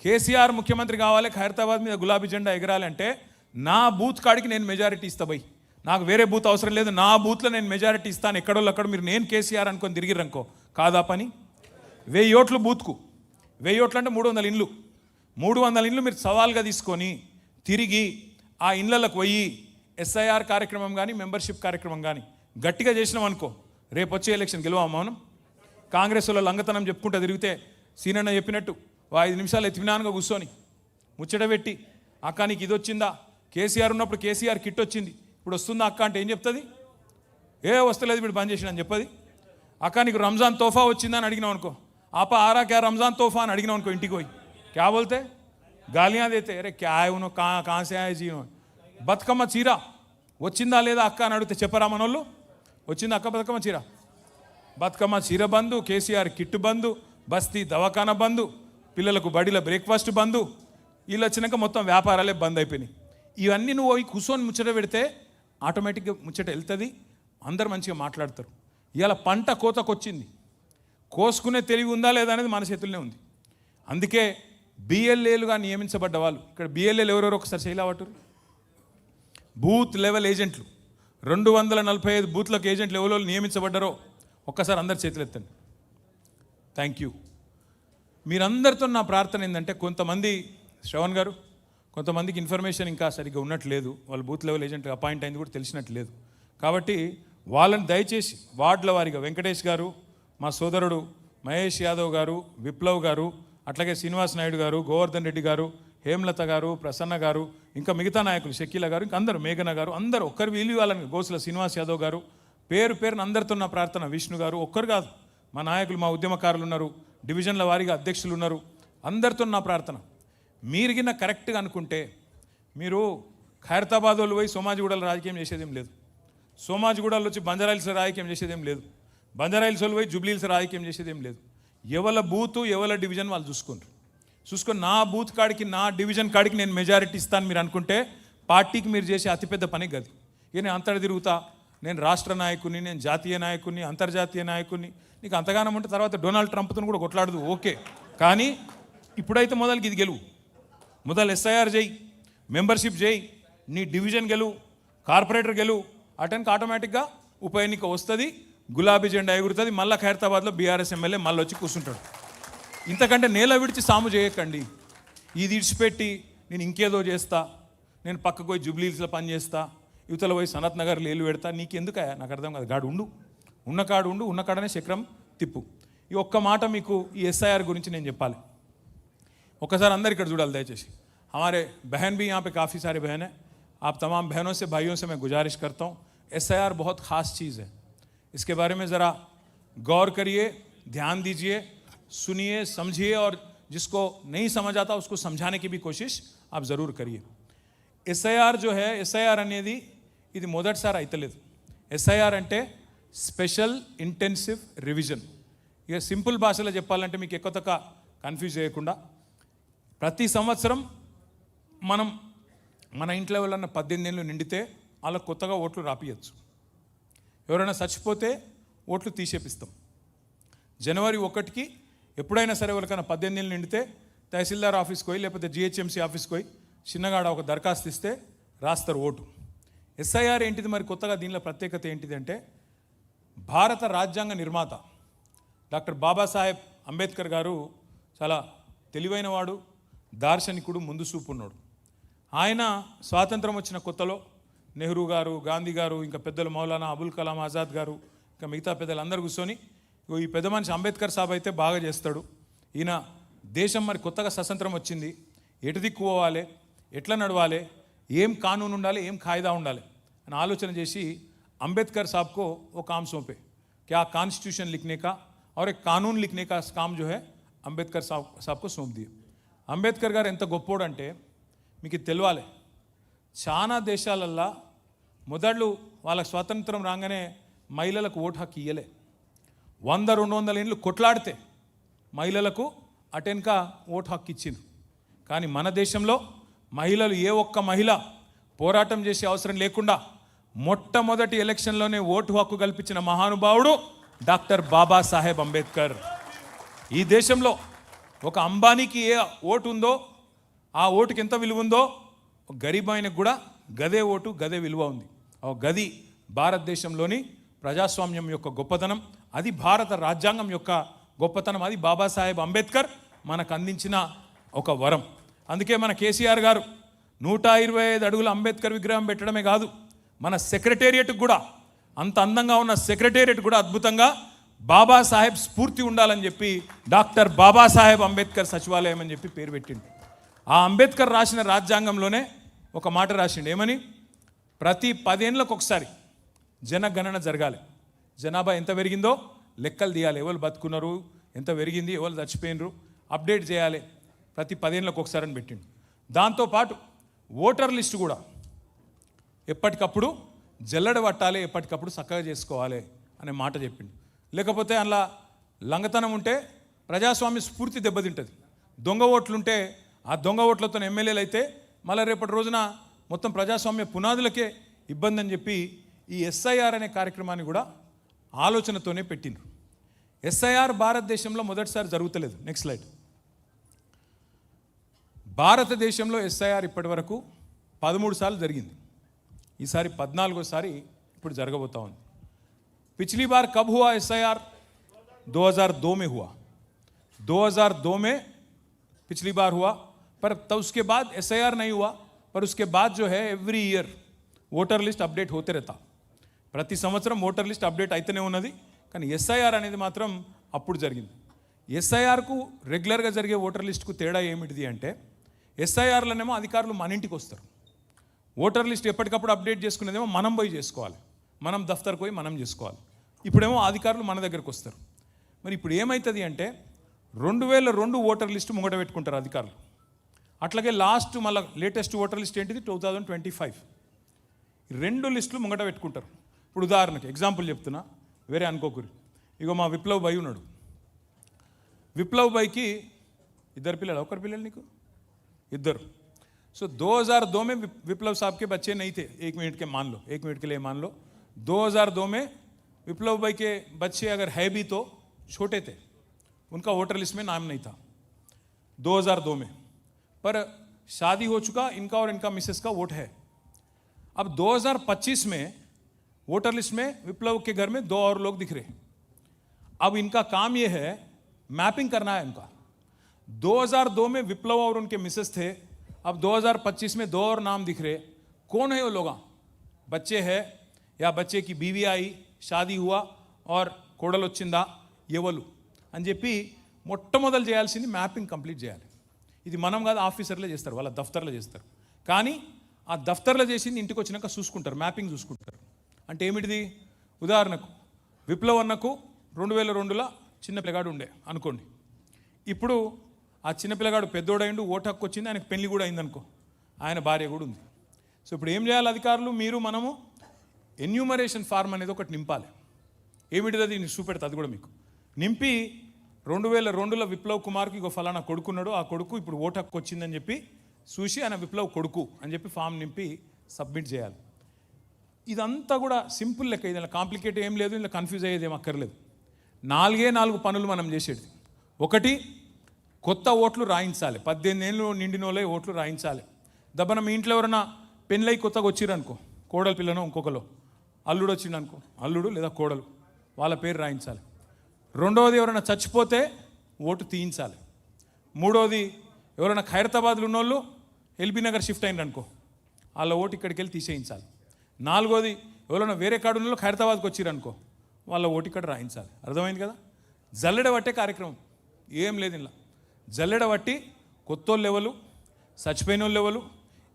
కేసీఆర్ ముఖ్యమంత్రి కావాలి, ఖైరతాబాద్ మీద గులాబీ జెండా ఎగరాలంటే నా బూత్ కాడికి నేను మెజారిటీ ఇస్తా బై, నాకు వేరే బూత్ అవసరం లేదు, నా బూత్లో నేను మెజారిటీ ఇస్తాను. ఎక్కడోళ్ళు అక్కడ మీరు నేను కేసీఆర్ అనుకొని తిరిగిరనుకో, కాదా పని? 1000 ఓట్లు బూత్కు, 1000 ఓట్లు అంటే 300 ఇండ్లు, 300 ఇండ్లు మీరు సవాల్గా తీసుకొని తిరిగి ఆ ఇండ్లకు పోయి ఎస్ఐఆర్ కార్యక్రమం కానీ, మెంబర్షిప్ కార్యక్రమం కానీ గట్టిగా చేసినాం అనుకో, రేపు వచ్చే ఎలక్షన్ గెలవామా మనం? కాంగ్రెస్ వాళ్ళు లంగతనం చెప్పుకుంటూ తిరిగితే సీనన్న చెప్పినట్టు 5 నిమిషాలు ఎత్తిమినానుగా కూర్చొని ముచ్చట పెట్టి, అక్క నీకు ఇది వచ్చిందా, కేసీఆర్ ఉన్నప్పుడు కేసీఆర్ కిట్ వచ్చింది, ఇప్పుడు వస్తుందా అక్క అంటే ఏం చెప్తుంది? ఏ వస్తలేదు, ఇప్పుడు బంద్ చేసిన అని చెప్పది. అక్క నీకు రంజాన్ తోఫా వచ్చిందా అని అడిగినావు అనుకో, ఆపా ఆరా క్యా రంజాన్ తోఫా అని అడిగినావు అనుకో, ఇంటికి పోయి క్యా బోల్తే, గాలియాँ देते, అరే క్యా ఉనో కहाँ से आए जी. బతుకమ్మ చీర వచ్చిందా లేదా అక్క అని అడిగితే చెప్పరా మనోళ్ళు? వచ్చిందా అక్క బతుకమ్మ చీర? బతుకమ్మ చీర బంధు, కేసీఆర్ కిట్టు బంధు, బస్తీ దవాఖానా బంధు, పిల్లలకు బడిలో బ్రేక్ఫాస్ట్ బంధు, వీళ్ళు వచ్చినాక మొత్తం వ్యాపారాలే బంద్ అయిపోయినాయి. ఇవన్నీ నువ్వు అవి కూర్చొని ముచ్చట పెడితే ఆటోమేటిక్గా ముచ్చట వెళ్తుంది, అందరు మంచిగా మాట్లాడతారు. ఇవాళ పంట కోతకొచ్చింది, కోసుకునే తెలివి ఉందా లేదా అనేది మన చేతుల్లోనే ఉంది. అందుకే బిఎల్ఏలుగా నియమించబడ్డ వాళ్ళు, ఇక్కడ బిఎల్ఏలు ఎవరెవరు ఒకసారి చేయలేవటారు? బూత్ లెవెల్ ఏజెంట్లు, 245 బూత్లకు ఏజెంట్లు ఎవరో నియమించబడ్డారో ఒక్కసారి అందరు చేతులు ఎత్తండి. Thank you. మీరందరితో నా ప్రార్థన ఏంటంటే, కొంతమంది శ్రవణ్ గారు, కొంతమందికి ఇన్ఫర్మేషన్ ఇంకా సరిగ్గా ఉన్నట్లేదు, వాళ్ళు బూత్ లెవెల్ ఏజెంట్ అపాయింట్ అయింది కూడా తెలిసినట్లేదు. కాబట్టి వాళ్ళని దయచేసి వార్డుల వారిగా వెంకటేష్ గారు, మా సోదరుడు మహేష్ యాదవ్ గారు, విప్లవ్ గారు, అట్లాగే శ్రీనివాస్ నాయుడు గారు, గోవర్ధన్ రెడ్డి గారు, హేమలత గారు, ప్రసన్న గారు, ఇంకా మిగతా నాయకులు షకీల గారు, ఇంకా అందరూ, మేఘన గారు, అందరూ ఒక్కరు వీలు వాళ్ళని, గోసుల శ్రీనివాస్ యాదవ్ గారు, పేరు పేరున అందరితో నా ప్రార్థన. విష్ణు గారు, ఒక్కరు కాదు, మా నాయకులు, మా ఉద్యమకారులు ఉన్నారు, డివిజన్ల వారీగా అధ్యక్షులు ఉన్నారు, అందరితో నా ప్రార్థన. మీరు గిన్న కరెక్ట్గా అనుకుంటే, మీరు ఖైరతాబాద్ వాళ్ళు పోయి సోమాజిగూడలో రాజకీయం చేసేదేం లేదు, సోమాజిగూడలో వచ్చి బంజారాహిల్స్లో రాజకీయం చేసేదేం లేదు, బంజారాహిల్స్ వాళ్ళు పోయి జూబ్లీహిల్స్ రాజకీయం చేసేదేం లేదు. ఎవల బూతు ఎవల డివిజన్ వాళ్ళు చూసుకొని నా బూత్ కాడికి, నా డివిజన్ కాడికి నేను మెజారిటీ ఇస్తాను మీరు అనుకుంటే, పార్టీకి మీరు చేసే అతిపెద్ద పని గది. ఇక నేను అంతటా తిరుగుతా, నేను రాష్ట్ర నాయకుని, నేను జాతీయ నాయకుని, అంతర్జాతీయ నాయకుని, నీకు అంతగానం ఉంటే తర్వాత డొనాల్డ్ ట్రంప్తో కూడా కొట్లాడదు, ఓకే. కానీ ఇప్పుడైతే మొదలుకి ఇది గెలువు, మొదలు ఎస్ఐఆర్ చేయి, మెంబర్షిప్ చేయి, నీ డివిజన్ గెలువు, కార్పొరేటర్ గెలువు, అటెన్కి ఆటోమేటిక్గా ఉప ఎన్నిక వస్తుంది, గులాబీ జెండా ఎగురుతుంది, మళ్ళీ ఖైరతాబాద్లో బీఆర్ఎస్ ఎమ్మెల్యే మళ్ళీ వచ్చి కూర్చుంటాడు. ఇంతకంటే నేల విడిచి సాము చేయకండి. ఇది ఇడిచిపెట్టి నేను ఇంకేదో చేస్తా, నేను పక్కకు పోయి జూబ్లీహిల్స్లో పని చేస్తా, యువతల పోయి సనత్ నగర్లో ఏలు పెడతా, నీకెందుకయా? నాకు అర్థం కాదు. గాడు ఉండు, ఉన్న కాడనే చక్రం తిప్పు. ఈ ఒక్క మాట మీకు ఈ ఎస్ఐఆర్ గురించి నేను చెప్పాలి. ఒకసారి అందరు ఇక్కడ చూడాలి దయచేసి. हमारे बहन भी यहाँ पे काफ़ी सारे बहन हैं, आप तमाम बहनों से, भाइयों से मैं गुजारिश करता हूँ, एसआईआर बहुत ख़ास चीज़ है, इसके बारे में ज़रा गौर करिए, ध्यान दीजिए, सुनिए, समझिए, और जिसको नहीं समझ आता उसको समझाने की भी कोशिश आप ज़रूर करिए. एसआईआर जो है, एसआईआर అనేది ఇది మొదటిసారి అయితలేదు. ఎస్ఐఆర్ అంటే స్పెషల్ ఇంటెన్సివ్ రివిజన్. ఇక సింపుల్ భాషలో చెప్పాలంటే మీకు ఎక్కువ తక్కువ కన్ఫ్యూజ్ చేయకుండా, ప్రతి సంవత్సరం మనం మన ఇంట్లో ఎవరన్నా 18 ఏళ్ళు నిండితే వాళ్ళకు కొత్తగా ఓట్లు రాపియచ్చు. ఎవరైనా చచ్చిపోతే ఓట్లు తీసేపిస్తాం. జనవరి 1కి ఎప్పుడైనా సరే ఎవరికైనా 18 ఏళ్ళు నిండితే తహసీల్దార్ ఆఫీస్కి పోయి లేకపోతే జిహెచ్ఎంసీ ఆఫీస్కి పోయి చిన్నగాడ ఒక దరఖాస్తు ఇస్తే రాస్తారు ఓటు. ఎస్ఐఆర్ ఏంటిది మరి కొత్తగా దీనిలో ప్రత్యేకత ఏంటిది అంటే భారత రాజ్యాంగ నిర్మాత డాక్టర్ బాబాసాహెబ్ అంబేద్కర్ గారు చాలా తెలివైనవాడు, దార్శనికుడు, ముందు చూపు ఉన్నాడు. ఆయన స్వాతంత్రం వచ్చిన కొత్తలో నెహ్రూ గారు, గాంధీ గారు, ఇంకా పెద్దలు మౌలానా అబుల్ కలాం ఆజాద్ గారు, ఇంకా మిగతా పెద్దలు అందరూ కూర్చొని ఈ పెద్ద మనిషి అంబేద్కర్ సాబ్ అయితే బాగా చేస్తాడు, ఈయన దేశం మరి కొత్తగా స్వతంత్రం వచ్చింది, ఎటు దిక్కు పోవాలి, ఎట్లా నడవాలి, ఏం కానూన్ ఉండాలి, ఏం కాయిదా ఉండాలి అని ఆలోచన చేసి अंबेडकर साहब को वो काम सौंपे क्या कॉन्स्टिट्यूशन लिखने का और एक कानून लिखने का काम जो है अंबेडकर साहब को सौंप दिए. अंबेडकर గారు ఎంత గొప్పోడు అంటే మీకు తెలవాలి, చాలా దేశాలల్లో మొదళ్ళు వాళ్ళకి స్వాతంత్రం రాగానే మహిళలకు ఓటు హక్కు ఇయ్యలే. 100-200 ఏళ్ళు కొట్లాడితే మహిళలకు అటెన్క ఓటు హక్కు ఇచ్చింది. కానీ మన దేశంలో మహిళలు ఏ ఒక్క మహిళ పోరాటం చేసే అవసరం లేకుండా మొట్టమొదటి ఎలక్షన్లోనే ఓటు హక్కు కల్పించిన మహానుభావుడు డాక్టర్ బాబాసాహెబ్ అంబేద్కర్. ఈ దేశంలో ఒక అంబానీకి ఏ ఓటు ఉందో ఆ ఓటుకి ఎంత విలువ ఉందో గరీబ్ ఆయనకు కూడా గదే ఓటు, గదే విలువ ఉంది. గది భారతదేశంలోని ప్రజాస్వామ్యం యొక్క గొప్పతనం, అది భారత రాజ్యాంగం యొక్క గొప్పతనం, అది బాబాసాహెబ్ అంబేద్కర్ మనకు అందించిన ఒక వరం. అందుకే మన కేసీఆర్ గారు 125 అడుగుల అంబేద్కర్ విగ్రహం పెట్టడమే కాదు, మన సెక్రటేరియట్కి కూడా అంత అందంగా ఉన్న సెక్రటేరియట్ కూడా అద్భుతంగా బాబాసాహెబ్ స్ఫూర్తి ఉండాలని చెప్పి డాక్టర్ బాబాసాహెబ్ అంబేద్కర్ సచివాలయం అని చెప్పి పేరు పెట్టిండు. ఆ అంబేద్కర్ రాసిన రాజ్యాంగంలోనే ఒక మాట రాసిండు, ఏమని? ప్రతి 10 ఏళ్ళకు ఒకసారి జనగణన జరగాలి, జనాభా ఎంత పెరిగిందో లెక్కలు తీయాలి, ఎవరు బతుకున్నారు, ఎంత పెరిగింది, ఎవరు చచ్చిపోయినరు అప్డేట్ చేయాలి, ప్రతి 10 ఏళ్ళకు ఒకసారి అని పెట్టిండు. దాంతోపాటు ఓటర్ లిస్టు కూడా ఎప్పటికప్పుడు జల్లెడ పట్టాలి, ఎప్పటికప్పుడు చక్కగా చేసుకోవాలి అనే మాట చెప్పిండు. లేకపోతే అలా లంగతనం ఉంటే ప్రజాస్వామ్య స్ఫూర్తి దెబ్బతింటుంది. దొంగ ఓట్లుంటే ఆ దొంగ ఓట్లతో ఎమ్మెల్యేలు అయితే మళ్ళీ రేపటి రోజున మొత్తం ప్రజాస్వామ్య పునాదులకే ఇబ్బంది అని చెప్పి ఈ ఎస్ఐఆర్ అనే కార్యక్రమాన్ని కూడా ఆలోచనతోనే పెట్టిండ్రు. ఎస్ఐఆర్ భారతదేశంలో మొదటిసారి జరుగుతలేదు. Next slide. భారతదేశంలో ఎస్ఐఆర్ ఇప్పటి వరకు 13 సార్లు జరిగింది, ఈసారి 14వ ఇప్పుడు జరగబోతా ఉంది. पिछली बार कब हुआ एसआईआर? 2002 में हुआ, 2002 में पिछली बार हुआ, पर तब उसके बाद एसआईआर नहीं हुआ. पर उसके बाद जो है every year voter list update होते रहता, ప్రతి సంవత్సరం ఓటర్ లిస్ట్ అప్డేట్ అయితేనే ఉన్నది. కానీ ఎస్ఐఆర్ అనేది మాత్రం అప్పుడు జరిగింది. ఎస్ఐఆర్కు రెగ్యులర్గా జరిగే ఓటర్ లిస్టుకు తేడా ఏమిటిది అంటే, ఎస్ఐఆర్లోనేమో అధికారులు మన ఇంటికి వస్తారు, ఓటర్ లిస్ట్ ఎప్పటికప్పుడు అప్డేట్ చేసుకునేదేమో మనం పోయి చేసుకోవాలి, మనం దఫ్తర్కి పోయి మనం చేసుకోవాలి. ఇప్పుడేమో అధికారులు మన దగ్గరకు వస్తారు. మరి ఇప్పుడు ఏమవుతుంది అంటే 2002 ఓటర్ లిస్టు ముంగట పెట్టుకుంటారు అధికారులు. అట్లాగే లాస్ట్ మళ్ళీ లేటెస్ట్ ఓటర్ లిస్ట్ ఏంటిది 2025, 2 లిస్టులు ముంగట పెట్టుకుంటారు. ఇప్పుడు ఉదాహరణకి ఎగ్జాంపుల్ చెప్తున్నా, వేరే అనుకోకూరి. ఇగో మా విప్లవ్ భాయ్ ఉన్నాడు, విప్లవ్ భాయ్కి 2 పిల్లలు, ఒకరి పిల్లలు నీకు 2. सो 2002 में विप्लव साहब के बच्चे नहीं थे, 1 मिनट के मान लो, 1 मिनट के लिए मान लो 2002 में विप्लव भाई के बच्चे अगर है भी तो छोटे थे, उनका वोटर लिस्ट में नाम नहीं था 2002 में, पर शादी हो चुका इनका और इनका मिसेस का वोट है. अब 2025 में वोटर लिस्ट में विप्लव के घर में 2 और लोग दिख रहे. अब इनका काम ये है, मैपिंग करना है इनका. 2002 में विप्लव और उनके मिसेस थे, अब 2025 में 2 और नाम दिख रहे. कौन है वो लोग? बच्चे है या बच्चे की बीवी आई, शादी हुआ और కోడలు వచ్చిందా, ఎవరు అని చెప్పి మొట్టమొదలు చేయాల్సింది మ్యాపింగ్ కంప్లీట్ చేయాలి. ఇది మనం కాదు, ఆఫీసర్లే చేస్తారు, వాళ్ళ దఫ్తర్లో చేస్తారు. కానీ ఆ దఫ్తర్లో చేసింది ఇంటికి వచ్చినాక చూసుకుంటారు, మ్యాపింగ్ చూసుకుంటారు. అంటే ఏమిటిది? ఉదాహరణకు విప్లవ్ అన్నకు 2002లో చిన్న పిల్లగాడు ఉండే అనుకోండి, ఇప్పుడు ఆ చిన్న పిల్లగాడు పెద్దోడైండు, ఓటు హక్కు వచ్చింది, ఆయనకు పెళ్లి కూడా అయిందనుకో, ఆయన భార్య కూడా ఉంది. సో ఇప్పుడు ఏం చేయాలి అధికారులు, మీరు మనము ఎన్యూమరేషన్ ఫార్మ్ అనేది ఒకటి నింపాలి. ఏమిటిది అది చూపెడతా, అది కూడా మీకు నింపి 2002లో విప్లవ్ కుమార్కి ఇగో ఫలానా కొడుకున్నాడు, ఆ కొడుకు ఇప్పుడు ఓటు హక్కు వచ్చిందని చెప్పి చూసి ఆయన విప్లవ్ కొడుకు అని చెప్పి ఫామ్ నింపి సబ్మిట్ చేయాలి. ఇదంతా కూడా సింపుల్ లెక్క, ఇది కాంప్లికేట్ ఏం లేదు, ఇలా కన్ఫ్యూజ్ అయ్యేది ఏం అక్కర్లేదు. 4 పనులు మనం చేసేది. ఒకటి, కొత్త ఓట్లు రాయించాలి. 18 ఏళ్ళు నిండిన వాళ్ళే ఓట్లు రాయించాలి. దబ్బన మీ ఇంట్లో ఎవరైనా పెళ్ళై కొత్తగా వచ్చిరనుకో, కోడలు పిల్లనో ఇంకొకలో, అల్లుడు వచ్చిండనుకో, అల్లుడు లేదా కోడలు, వాళ్ళ పేరు రాయించాలి. రెండవది, ఎవరైనా చచ్చిపోతే ఓటు తీయించాలి. మూడవది, ఎవరైనా ఖైరతాబాద్లో ఉన్నోళ్ళు ఎల్బీ నగర్ షిఫ్ట్ అయింది అనుకో, వాళ్ళ ఓటు ఇక్కడికి వెళ్ళి తీసేయించాలి. నాలుగోది, ఎవరైనా వేరే కాడు ఉన్నోళ్ళు ఖైరతాబాద్కి వచ్చిరనుకో, వాళ్ళ ఓటు ఇక్కడ రాయించాలి. అర్థమైంది కదా? జల్లెడ పట్టే కార్యక్రమం ఏం లేదు ఇలా. జల్లెడ పట్టి కొత్తోళ్ళు లెవెలు, చచ్చిపోయిన వాళ్ళు లెవెలు,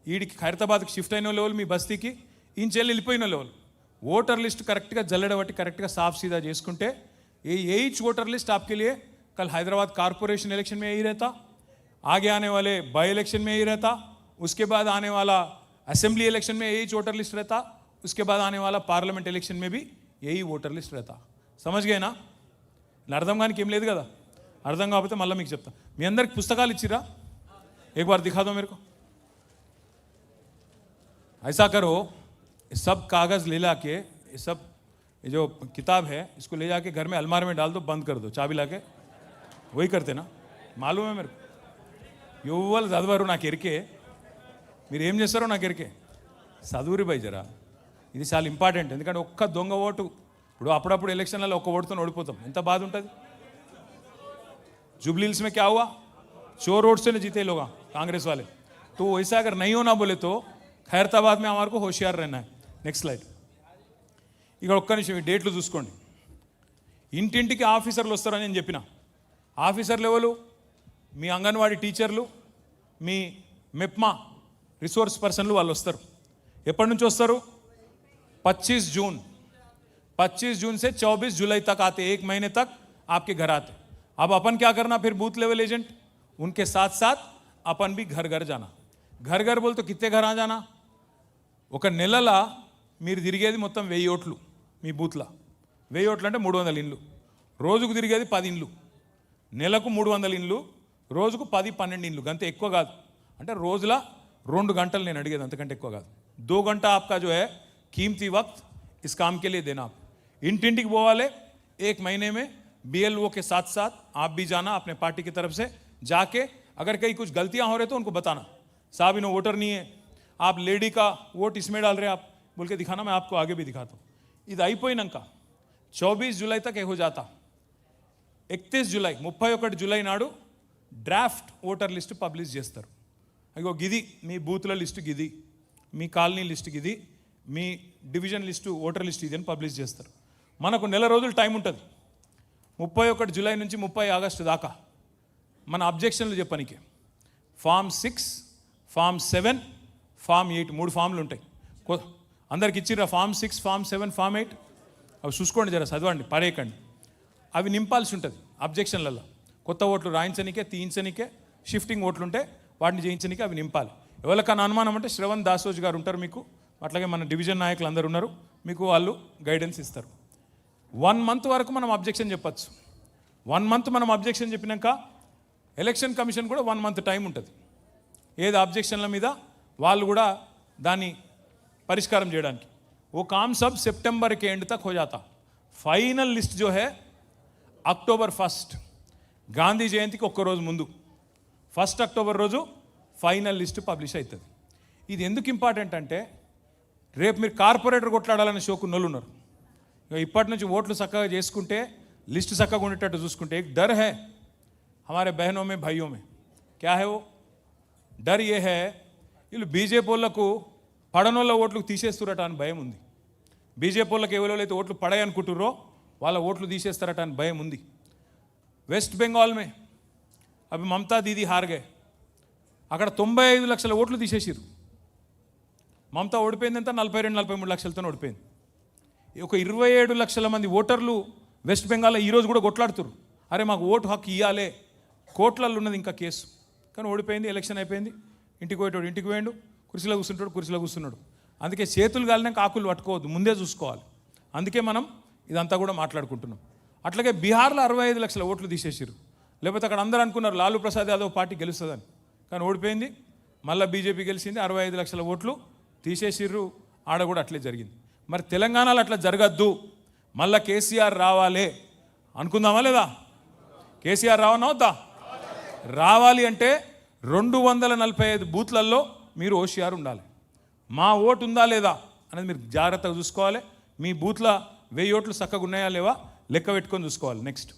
వీడికి ఖైరతాబాద్కి షిఫ్ట్ అయిన లెవెల్, మీ బస్తీకి ఇంచెల్లి వెళ్ళిపోయిన లెవెల్, ఓటర్ లిస్ట్ కరెక్ట్గా జల్లెడ పట్టి కరెక్ట్గా साफ सीधा చేసుకుంటే यही वोटर लिस्ट आपके लिए कल हैदराबाद कारपोरेशन इलेक्शन में यही रहता, आगे आने वाले बाई इलेक्शन में यही रहता, उसके बाद आने वाला असेंबली इलेक्शन में यही वोटर लिस्ट रहता, उसके बाद आने वाला पार्लियामेंट इलेक्शन में भी यही वोटर लिस्ट रहता. समझ गए ना? అర్థం కానీ ఏం లేదు కదా. అర్థం కాకపోతే మళ్ళీ మీకు చెప్తా. మీ అందరికి పుస్తకాలు ఇచ్చిరా? एक बार दिखा दो मेरे को. ऐसा करो, सब कागज़ ले ला के, ये सब ये जो किताब है इसको ले जाके घर में अलमारी में डाल दो, बंद कर दो चाबी ला के. वही करते ना, मालूम है मेरे को. యువలు చదవరు నాకు ఎరికే, మీరు ఏం చేస్తారో నాకు ఎరికే. చదువురి భయ్ జరా, ఇది చాలా ఇంపార్టెంట్. ఎందుకంటే ఒక్క దొంగ ఓటు, ఇప్పుడు అప్పుడప్పుడు ఎలక్షన్లలో ఒక్క ఓటుతో ఓడిపోతాం, ఎంత బాధ ఉంటుంది. जुबली हिल्स में क्या हुआ? चोर वोट से न जीते लोग कांग्रेस वाले. तो वैसा अगर नहीं होना बोले तो खैरताबाद में हमारे को होशियार रहना है. Next slide. ఇక్కడ ఒక్క నిమిషం ఈ డేట్లు చూసుకోండి. ఇంటింటికి ఆఫీసర్లు వస్తారని నేను చెప్పిన. ఆఫీసర్లు ఎవరు? మీ అంగన్వాడీ టీచర్లు, మీ మెప్మా రిసోర్స్ పర్సన్లు వాళ్ళు వస్తారు. ఎప్పటి నుంచి వస్తారు? 25 जून. 25 जून से 24 जुलाई तक आते, 1 महीने तक आपके घर आते. अब अपन क्या करना फिर? बूथ लेवल एजेंट, उनके साथ साथ अपन भी घर घर जाना. घर घर बोल तो कितने घर आ जाना? ఒక నెలల మీరు తిరిగేది మొత్తం 1000 ఓట్లు మీ బూత్లో. 1000 ఓట్లు అంటే 300 ఇండ్లు. రోజుకు తిరిగేది 10 ఇండ్లు. నెలకు 300 ఇండ్లు, రోజుకు 10-12 ఇండ్లు. అంతే, ఎక్కువ కాదు. అంటే రోజుల 2 గంటలు నేను అడిగేది, అంతకంటే ఎక్కువ కాదు. 2 घंटा आपका जो है कीमती वक्त इस काम के लिए देना. आप इंटिंटिకి పోవాలి. 1 महीने में BLO के साथ साथ आप भी जाना अपने पार्टी की तरफ से. जाके अगर कहीं कुछ गलतियां हो रहे तो उनको बताना, साहब इन्हों वोटर नहीं है, आप लेडी का वोट इसमें डाल रहे हैं आप बोल के दिखाना. मैं आपको आगे भी दिखाता हूँ. ఇది అయిపోయినాక 24 జూలై तक हो जाता. 31 జూలై 31 జూలై నాడు డ్రాఫ్ట్ ఓటర్ లిస్ట్ పబ్లిష్ చేస్తారు. అయ్యో గిది మీ బూత్ల లిస్టు, గిది మీ కాలనీ లిస్టు, గిది మీ డివిజన్ లిస్టు, ఓటర్ లిస్ట్ ఇది అని పబ్లిష్ చేస్తారు. మనకు నెల రోజులు టైం ఉంటుంది. 31 జూలై నుంచి 30 ఆగస్టు దాకా మన అబ్జెక్షన్లు చెప్పనీకే. ఫామ్ 6, ఫామ్ 7, ఫామ్ 8 3 ఫామ్లు ఉంటాయి. అందరికి ఇచ్చిర్రా? ఫామ్ 6, ఫామ్ 7, ఫామ్ 8 అవి చూసుకోండి, జర చదవండి, పడేయకండి. అవి నింపాల్సి ఉంటుంది అబ్జెక్షన్లలో. కొత్త ఓట్లు రాయించనికే, తీయించనికే, షిఫ్టింగ్ ఓట్లు ఉంటే వాటిని చేయించనికే అవి నింపాలి. ఎవరికైనా అనుమానం అంటే శ్రవణ్ దాసోజ్ గారు ఉంటారు మీకు, అట్లాగే మన డివిజన్ నాయకులు అందరూ ఉన్నారు, మీకు వాళ్ళు గైడెన్స్ ఇస్తారు. 1 మంత్ వరకు మనం అబ్జెక్షన్ చెప్పచ్చు. 1 మంత్ మనం అబ్జెక్షన్ చెప్పినాక ఎలక్షన్ కమిషన్ కూడా 1 మంత్ టైం ఉంటుంది. ఏది అబ్జెక్షన్ల మీద వాళ్ళు కూడా దాన్ని పరిష్కారం చేయడానికి. वो काम सब सितंबर के एंड तक हो जाता. फाइनल लिस्ट जो है అక్టోబర్ 1 గాంధీ జయంతికి ఒక్క రోజు ముందు 1 అక్టోబర్ రోజు ఫైనల్ లిస్ట్ పబ్లిష్ అవుతుంది. ఇది ఎందుకు ఇంపార్టెంట్ అంటే రేపు మీరు కార్పొరేటర్ కొట్లాడాలని షోకున్నోళ్ళు ఉన్నారు. ఇప్పటి నుంచి ఓట్లు చక్కగా చేసుకుంటే, లిస్ట్ చక్కగా ఉండేటట్టు చూసుకుంటే, एक डर है हमारे बहनों में भाइयों में. क्या है वो डर? ये है వీళ్ళు బీజేపీ వాళ్ళకు పడనోళ్ళ ఓట్లు తీసేస్తురట అని భయం ఉంది. బీజేపీ వాళ్ళకి ఎవరైతే ఓట్లు పడాయి అనుకుంటుర్రో వాళ్ళ ఓట్లు తీసేస్తారట అని భయం ఉంది. వెస్ట్ బెంగాల్ మే అవి మమతా దీదీ హార్గే, అక్కడ 95 లక్షల ఓట్లు తీసేసిరు. మమతా ఓడిపోయింది ఎంత? 42-43 లక్షలతో ఓడిపోయింది. ఒక 27 లక్షల మంది ఓటర్లు వెస్ట్ బెంగాల్లో ఈరోజు కూడా కొట్లాడుతున్నారు. అరే మాకు ఓటు హక్కు ఇవ్వాలే, కోట్లలో ఉన్నది ఇంకా కేసు. కానీ ఓడిపోయింది, ఎలక్షన్ అయిపోయింది. ఇంటికి పోయేటోడు ఇంటికి పోయిండు, కుర్చీలో కూర్చుంటాడు, కుర్చీలో కూర్చున్నాడు. అందుకే చేతులు కాలినాక ఆకులు పట్టుకోవద్దు, ముందే చూసుకోవాలి. అందుకే మనం ఇదంతా కూడా మాట్లాడుకుంటున్నాం. అట్లాగే బీహార్లో 65 లక్షల ఓట్లు తీసేసారు. లేకపోతే అక్కడ అందరూ అనుకున్నారు లాలూ ప్రసాద్ యాదవ్ పార్టీ గెలుస్తుందని, కానీ ఓడిపోయింది. మళ్ళీ బీజేపీ గెలిచింది, 65 లక్షల ఓట్లు తీసేసిర్రు. ఆడ కూడా అట్లే జరిగింది. మరి తెలంగాణలో అట్లా జరగద్దు, మళ్ళీ కేసీఆర్ రావాలి అనుకుందామా లేదా? కేసీఆర్ రావన్నా వద్దా? రావాలి అంటే 245 బూత్లలో మీరు ఓషియార్ ఉండాలి. మా ఓటు ఉందా లేదా అనేది మీరు జాగ్రత్తగా చూసుకోవాలి. మీ బూత్లో 1000 ఓట్లు చక్కగా ఉన్నాయా లేవా లెక్క పెట్టుకొని చూసుకోవాలి. నెక్స్ట్,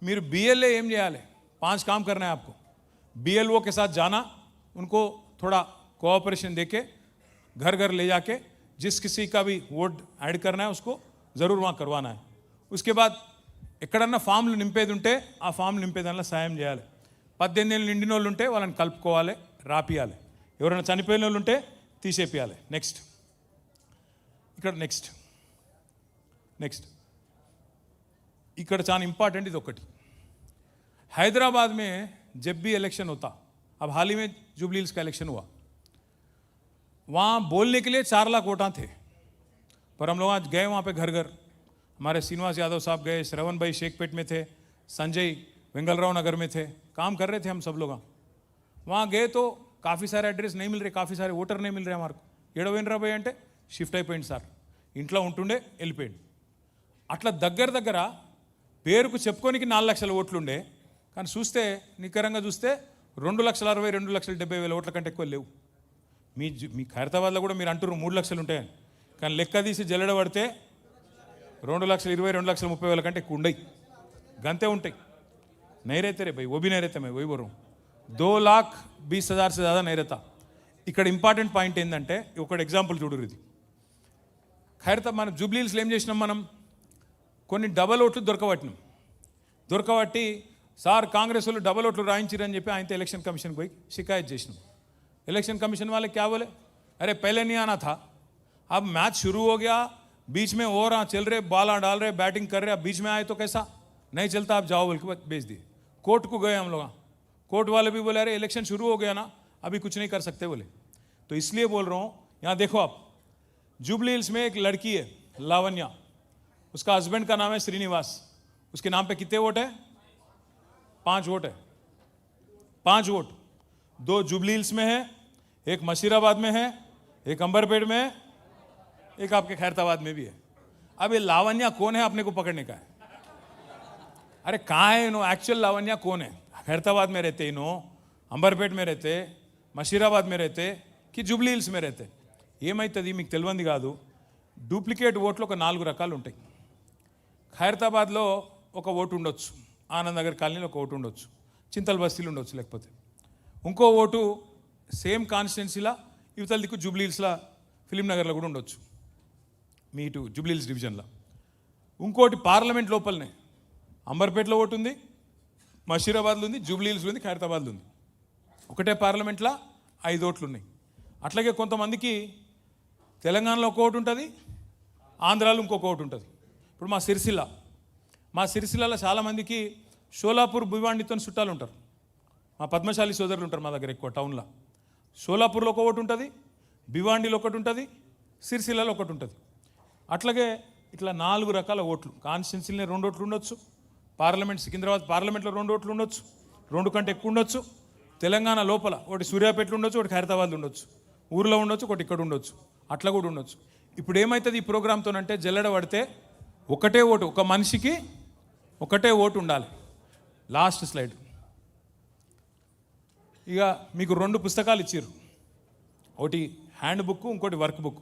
మీరు BLA ఏం చేయాలి? 5 काम करना है आपको. BLO के साथ जाना, उनको थोड़ा कोऑपरेशन देके घर घर ले जाके जिस किसी का भी वोट ऐड करना है उसको ज़रूर वहाँ करवाना है. उसके बाद ఎక్కడన్నా ఫామ్లు నింపేది ఉంటే ఆ ఫామ్లు నింపేదానిలో సాయం చేయాలి. 18 ఏళ్ళు నిండిన వాళ్ళు ఉంటే వాళ్ళని కలుపుకోవాలి, రాపియాలి. ఎవరైనా చనిపోయిన వాళ్ళు ఉంటే తీసేపియాలి. నెక్స్ట్, ఇక్కడ నెక్స్ట్ ఇక్కడ చాలా ఇంపార్టెంట్ ఇది ఒకటి. हैदराबाद में जब भी इलेक्शन होता, अब हाल ही में जुबली हिल्स का इलेक्शन हुआ, वहाँ बोलने के लिए 4 लाख वोटां थे, पर हम लोग आज गए वहाँ पे घर घर. हमारे श्रीनिवास यादव साहब गए, श्रवण भाई शेखपेट में थे, संजय वेंगलराव नगर में थे, काम कर रहे थे हम सब लोग. वहाँ गए तो काफ़ी सारे एड्रेस नहीं मिल रहे, काफ़ी सारे वोटर नहीं मिल रहे हमारे को. ఏడవేంద్రా భయ్ అంటే షిఫ్ట్ అయిపోయింది సార్, ఇంట్లో ఉంటుండే వెళ్ళిపోయింది. అట్లా దగ్గర పేరుకు చెప్పుకోనికి 4 లక్షల ఓట్లుండే, కానీ చూస్తే నికరంగా చూస్తే 2,60,000 2,70,000 ఓట్ల కంటే ఎక్కువ లేవు. మీ ఖైరతాబాద్లో కూడా మీరు అంటున్నారు 3 లక్షలు ఉంటాయని, కానీ లెక్క తీసి జల్లెడ పడితే 2,20,000 2,30,000 కంటే ఎక్కువ ఉండయి, గంతే ఉంటాయి. नहीं रहते रे भाई, वो भी नहीं रहते. मैं वही बोल रहा हूँ, 2,20,000 से ज़्यादा नहीं रहता. ఇక్కడ ఇంపార్టెంట్ పాయింట్ ఏంటంటే ఒకటి ఎగ్జాంపుల్ చూడరు. ఇది ఖైరతా మనం జూబ్లీ హిల్స్లో ఏం చేసినాం, మనం కొన్ని డబల్ ఓట్లు దొరకబట్టి సార్ కాంగ్రెస్ వాళ్ళు డబల్ ఓట్లు రాయించారని చెప్పి ఆయనతో ఎలక్షన్ కమిషన్ పోయి షికాయత్ చేసినాం. इलेक्शन कमीशन वाले क्या बोले, अरे पहले नहीं आना था, अब मैच शुरू हो गया, बीच में और चल रहे, बॉल डाल रहे, बैटिंग कर रहे, अब बीच में आए तो कैसा नहीं चलता, आप जाओ बोल के भेज दिए. कोर्ट को गए हम लोग, कोर्ट वाले भी बोले अरे इलेक्शन शुरू हो गया ना, अभी कुछ नहीं कर सकते बोले. तो इसलिए बोल रहा हूँ, यहाँ देखो आप, जुबली हिल्स में एक लड़की है लावण्या, उसका हस्बैंड का नाम है श्रीनिवास, उसके नाम पे कितने वोट है? 5 वोट है. 5 वोट, 2 जुबली हिल्स में है, एक मशीराबाद में है, एक अंबरपेट में है, एक आपके खैरताबाद में भी है. अब ये लावण्या कौन है आपने को पकड़ने का है? अरे कहाँ है इन्हों, एक्चुअल लावण्या कौन है? खैरताबाद में रहते इन्हों, अंबरपेट में रहते, मशीराबाद में रहते कि जुबली हिल्स में रहते? ఏమైతుంది మీకు తెలియంది కాదు. డూప్లికేట్ ఓట్లు ఒక 4 రకాలు ఉంటాయి. ఖైరతాబాద్లో ఒక ఓటు ఉండొచ్చు, ఆనంద్ నగర్ కాలనీలో ఒక ఓటు ఉండొచ్చు, చింతల్ బస్తీలు ఉండొచ్చు, లేకపోతే ఇంకో ఓటు సేమ్ కాన్స్టిట్యున్సీలా ఇవతల దిక్కు జూబ్లీ హిల్స్లో ఫిలిం నగర్లో కూడా ఉండొచ్చు, మీ ఇటు జూబ్లీ హిల్స్ డివిజన్లో. ఇంకోటి పార్లమెంట్ లోపలనే అంబర్పేటలో ఓటు ఉంది, మషీరాబాద్లో ఉంది, జూబ్లీ హిల్స్లో ఉంది, ఖైరతాబాద్లో ఉంది. ఒకటే పార్లమెంట్లో 5 ఓట్లు ఉన్నాయి. అట్లాగే కొంతమందికి తెలంగాణలో ఒక ఓటు ఉంటుంది, ఆంధ్రాలో ఇంకొక ఓటు ఉంటుంది. ఇప్పుడు మా సిరిసిల్లలో చాలామందికి షోలాపూర్ భివాండితో చుట్టాలు ఉంటారు, మా పద్మశాలి సోదరులు ఉంటారు మా దగ్గర ఎక్కువ టౌన్లో. షోలాపూర్లో ఒక ఓటు ఉంటుంది, భివాండిలో ఒకటి ఉంటుంది, సిరిసిల్లలో ఒకటి ఉంటుంది. అట్లాగే ఇట్లా 4 రకాల ఓట్లు. కాన్స్టిట్యున్సీలో 2 ఓట్లు ఉండొచ్చు, పార్లమెంట్ సికింద్రాబాద్ పార్లమెంట్లో 2 ఓట్లు ఉండొచ్చు, 2 కంటే ఎక్కువ ఉండొచ్చు. తెలంగాణ లోపల ఒకటి సూర్యాపేటలో ఉండొచ్చు, ఒకటి ఖైరతాబాద్లో ఉండొచ్చు, ఊర్లో ఉండొచ్చు, ఒకటి ఇక్కడ ఉండొచ్చు, అట్లా కూడా ఉండొచ్చు. ఇప్పుడు ఏమవుతుంది ఈ ప్రోగ్రామ్తోనంటే జల్లెడ పడితే ఒకటే ఓటు, ఒక మనిషికి ఒకటే ఓటు ఉండాలి. Last slide. ఇక మీకు 2 పుస్తకాలు ఇచ్చారు, ఒకటి హ్యాండ్ బుక్, ఇంకోటి వర్క్ బుక్.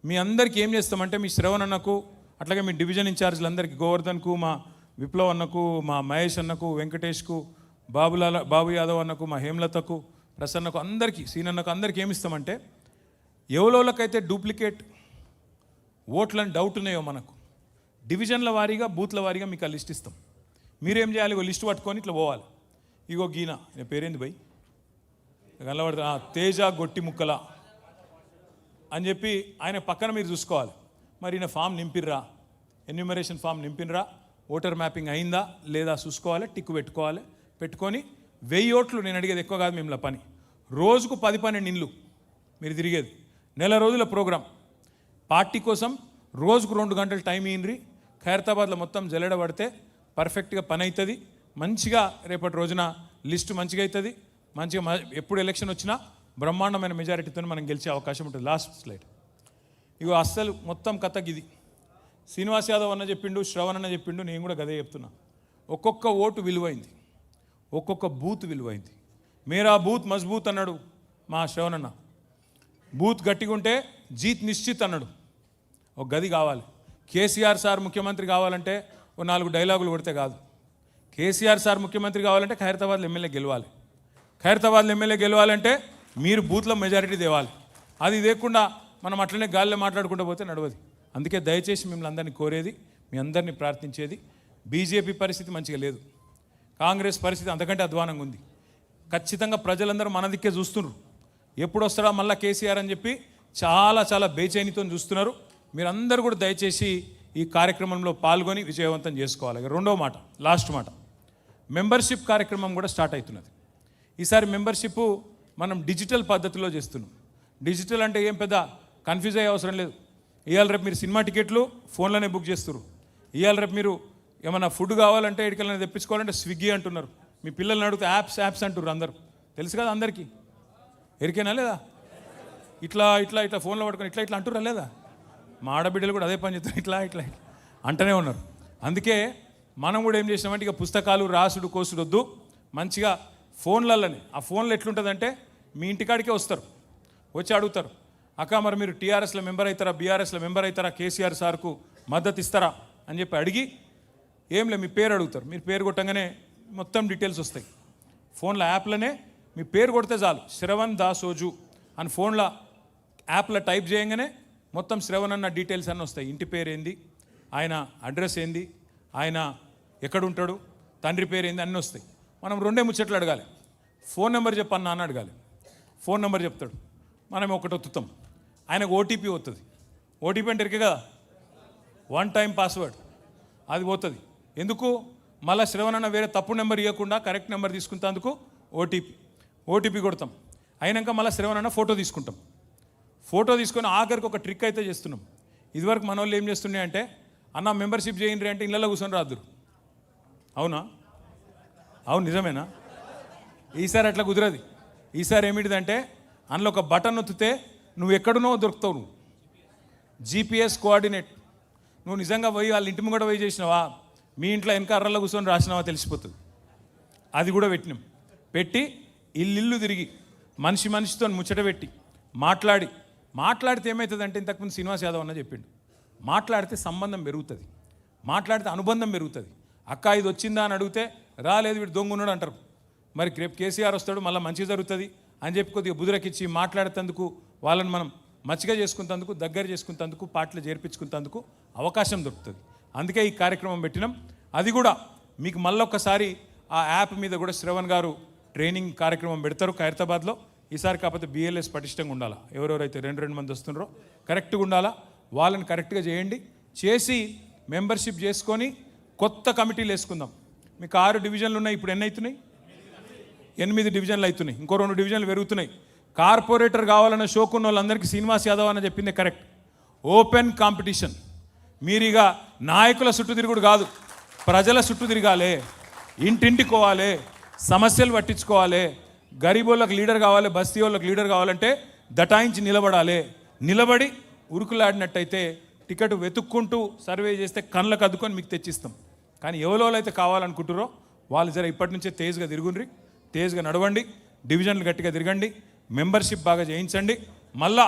మీ అందరికీ ఏం చేస్తామంటే మీ శ్రవణ్ అన్నకు, అట్లాగే మీ డివిజన్ ఇన్ఛార్జ్లందరికీ, గోవర్ధన్కు, మా విప్లవ్ అన్నకు, మా మహేష్ అన్నకు, వెంకటేష్కు, బాబు యాదవ్ అన్నకు, మా హేమలతకు, ప్రసన్నకు, అందరికీ, సీనన్నకు, అందరికీ ఏమి ఇస్తామంటే ఎవరోళ్ళకైతే డూప్లికేట్ ఓట్లని డౌట్ ఉన్నాయో మనకు డివిజన్ల వారీగా బూత్ల వారీగా మీకు ఆ లిస్ట్ ఇస్తాం. మీరేం చేయాలి, ఒక లిస్ట్ పట్టుకొని ఇట్లా పోవాలి. ఇగో గీన పేరేంది భయ్ కనబడుతుంది, తేజ గొట్టి ముక్కల అని చెప్పి ఆయన పక్కన మీరు చూసుకోవాలి. మరి ఈయన ఫామ్ నింపిర్రా, ఎన్యూమరేషన్ ఫామ్ నింపినరా, ఓటర్ మ్యాపింగ్ అయిందా లేదా చూసుకోవాలి, టిక్కు పెట్టుకొని 1000 ఓట్లు. నేను అడిగేది ఎక్కువ కాదు మిమ్మల్ని పని, రోజుకు 10-12 ఇండ్లు మీరు తిరిగేది, నెల రోజుల ప్రోగ్రాం. పార్టీ కోసం రోజుకు 2 గంటలు టైం ఇయ్యండి. ఖైరతాబాద్లో మొత్తం జల్లెడ పడితే పర్ఫెక్ట్గా పని అవుతుంది. మంచిగా రేపటి రోజున లిస్టు మంచిగా అవుతుంది. మంచిగా ఎప్పుడు ఎలక్షన్ వచ్చినా బ్రహ్మాండమైన మెజారిటీతో మనం గెలిచే అవకాశం ఉంటుంది. Last slide. ఇగో అస్సలు మొత్తం కథకి ఇది. శ్రీనివాస్ యాదవ్ అన్న చెప్పిండు, శ్రవణ్ అన్న చెప్పిండు, నేను కూడా గదే చెప్తున్నా. ఒక్కొక్క ఓటు విలువైంది, ఒక్కొక్క బూత్ విలువైంది. మేరా బూత్ మజ్బూత్ అన్నాడు మా శ్రవణ్ అన్న. బూత్ గట్టిగా ఉంటే జీత్ నిశ్చిత్ అన్నాడు. ఒక గది కావాలి. కేసీఆర్ సార్ ముఖ్యమంత్రి కావాలంటే ఓ 4 డైలాగులు కొడితే కాదు. కేసీఆర్ సార్ ముఖ్యమంత్రి కావాలంటే ఖైరతాబాద్లో ఎమ్మెల్యే గెలవాలి. ఖైరతాబాద్లో ఎమ్మెల్యే గెలవాలంటే మీరు బూత్లో మెజారిటీ తేవాలి. అది లేకుండా మనం అట్లనే గాలిలో మాట్లాడుకుంటూ పోతే నడవది. అందుకే దయచేసి మిమ్మల్ని అందరినీ కోరేది, మీ అందరినీ ప్రార్థించేది, బీజేపీ పరిస్థితి మంచిగా లేదు, కాంగ్రెస్ పరిస్థితి అంతకంటే అధ్వానంగా ఉంది. ఖచ్చితంగా ప్రజలందరూ మన దిక్కే చూస్తున్నారు. ఎప్పుడు వస్తాడా మళ్ళీ కేసీఆర్ అని చెప్పి చాలా చాలా బేచైనితో చూస్తున్నారు. మీరందరూ కూడా దయచేసి ఈ కార్యక్రమంలో పాల్గొని విజయవంతం చేసుకోవాలి. రెండో మాట, లాస్ట్ మాట, మెంబర్షిప్ కార్యక్రమం కూడా స్టార్ట్ అవుతున్నది. ఈసారి మెంబర్షిప్ మనం డిజిటల్ పద్ధతిలో చేస్తున్నాం. డిజిటల్ అంటే ఏం పెద్ద కన్ఫ్యూజ్ అయ్యే అవసరం లేదు. ఇవాళ రేపు మీరు సినిమా టికెట్లు ఫోన్లోనే బుక్ చేస్తారు. ఇవాళ రేపు మీరు ఏమన్నా ఫుడ్ కావాలంటే ఎక్కడికైనా తెప్పించుకోవాలంటే స్విగ్గీ అంటున్నారు. మీ పిల్లల్ని అడిగితే యాప్స్ అంటున్నారు. అందరూ తెలుసు కదా అందరికీ, ఎరికైనా లేదా? ఇట్లా ఇట్లా ఇట్లా ఫోన్లో పట్టుకొని ఇట్లా ఇట్లా అంటురా లేదా? మా ఆడబిడ్డలు కూడా అదే పని చేస్తారు, ఇట్లా ఇట్లా అంటూనే ఉన్నారు. అందుకే మనం కూడా ఏం చేసినామంటే ఇక పుస్తకాలు రాసుడు కోసుడు వద్దు, మంచిగా ఫోన్లలోనే. ఆ ఫోన్లో ఎట్లుంటుందంటే మీ ఇంటికాడికే వస్తారు, వచ్చి అడుగుతారు, అక్క మరి మీరు టీఆర్ఎస్లో మెంబర్ అవుతారా, బీఆర్ఎస్లో మెంబర్ అవుతారా, కేసీఆర్ సార్కు మద్దతు ఇస్తారా అని చెప్పి అడిగి ఏం లేదు మీ పేరు అడుగుతారు. మీరు పేరు కొట్టంగానే మొత్తం డీటెయిల్స్ వస్తాయి. ఫోన్లో యాప్లోనే మీ పేరు కొడితే చాలు, శ్రవణ్ దాసోజు అని ఫోన్లో యాప్లో టైప్ చేయగానే మొత్తం శ్రవణ్ అన్న డీటెయిల్స్ అన్నీ వస్తాయి. ఇంటి పేరు ఏంది, ఆయన అడ్రస్ ఏంది, ఆయన ఎక్కడుంటాడు, తండ్రి పేరు ఏంది, అన్నీ వస్తాయి. మనం 2 ముచ్చట్లు అడగాలి. ఫోన్ నెంబర్ చెప్పన్నా అని అడగాలి. ఫోన్ నెంబర్ చెప్తాడు, మనం ఒకటి ఒత్తుతాం, ఆయనకు ఓటీపీ వస్తుంది. ఓటీపీ అంటే ఇరికే కదా, 1 టైం పాస్వర్డ్, అది పోతుంది. ఎందుకు? మళ్ళీ శ్రవణ్ అన్న వేరే తప్పు నెంబర్ ఇవ్వకుండా కరెక్ట్ నెంబర్ తీసుకున్నందుకు ఓటీపీ కొడతాం. అయినాక మళ్ళీ శ్రవణ్ అన్న ఫోటో తీసుకుంటాం. ఫోటో తీసుకొని ఆఖరికి ఒక ట్రిక్ అయితే చేస్తున్నాం. ఇదివరకు మన వాళ్ళు ఏం చేస్తున్నాయి అంటే, అన్న మెంబర్షిప్ చేయండి అంటే ఇళ్ళలో కూర్చొని రాదురు. అవునా? అవును, నిజమేనా? ఈసారి అట్లా కుదరది. ఈసారి ఏమిటిదంటే అందులో ఒక బటన్ ఒత్తితే నువ్వు ఎక్కడున్నావో దొరుకుతావు. నువ్వు జీపీఎస్ కోఆర్డినేట్, నువ్వు నిజంగా పోయి వాళ్ళ ఇంటి ముంగట పోయి చేసినావా, మీ ఇంట్లో వెనక అర్రలో కూర్చొని రాసినావా తెలిసిపోతుంది. అది కూడా పెట్టినాం. పెట్టి ఇల్లు తిరిగి మనిషితో ముచ్చట పెట్టి మాట్లాడితే ఏమవుతుందంటే, ఇంతకుముందు శ్రీనివాస్ యాదవ్ అన్న చెప్పిండు, మాట్లాడితే సంబంధం పెరుగుతుంది, మాట్లాడితే అనుబంధం పెరుగుతుంది. అక్క ఇది వచ్చిందా అని అడిగితే రాలేదు వీడు దొంగ ఉన్నాడు అంటారు. మరి రేపు కేసీఆర్ వస్తాడు మళ్ళీ మంచిగా జరుగుతుంది అని చెప్పి కొద్దిగా బుదురకిచ్చి మాట్లాడేందుకు వాళ్ళని మనం మచ్చిగా చేసుకున్నందుకు, దగ్గర చేసుకున్నందుకు, పాటలు చేర్పించుకున్నందుకు అవకాశం దొరుకుతుంది. అందుకే ఈ కార్యక్రమం పెట్టినాం. అది కూడా మీకు మళ్ళొక్కసారి ఆ యాప్ మీద కూడా శ్రవణ్ గారు ట్రైనింగ్ కార్యక్రమం పెడతారు ఖైరతాబాద్లో. ఈసారి కాకపోతే బిఎల్ఎస్ పటిష్టంగా ఉండాలా, ఎవరెవరైతే 2 మంది వస్తున్నారో కరెక్ట్గా ఉండాలా, వాళ్ళని కరెక్ట్గా చేసి మెంబర్షిప్ చేసుకొని కొత్త కమిటీలు వేసుకుందాం. మీకు 6 డివిజన్లు ఉన్నాయి, ఇప్పుడు ఎన్ని అవుతున్నాయి? 8 డివిజన్లు అవుతున్నాయి, ఇంకో 2 డివిజన్లు పెరుగుతున్నాయి. కార్పొరేటర్ కావాలన్న షోకున్న వాళ్ళందరికీ శ్రీనివాస్ యాదవ్ అని చెప్పింది కరెక్ట్. Open competition. మీరిగా నాయకుల చుట్టూ తిరుగుడు కాదు, ప్రజల చుట్టూ తిరగాలి, ఇంటింటికోవాలి, సమస్యలు పట్టించుకోవాలి. గరీబోళ్ళకి లీడర్ కావాలి, బస్తీ వాళ్ళకి లీడర్ కావాలంటే దటాయించి నిలబడి ఉరుకులాడినట్టయితే టికెట్ వెతుక్కుంటూ సర్వే చేస్తే కళ్ళకు అద్దుకొని మీకు తెచ్చిస్తాం. కానీ ఎవరో అయితే కావాలనుకుంటారో వాళ్ళు జర ఇప్పటి నుంచే తేజ్గా తిరుగుండ్రి, తేజ్గా నడవండి, డివిజన్లు గట్టిగా తిరగండి, మెంబర్షిప్ బాగా చేయించండి. మళ్ళా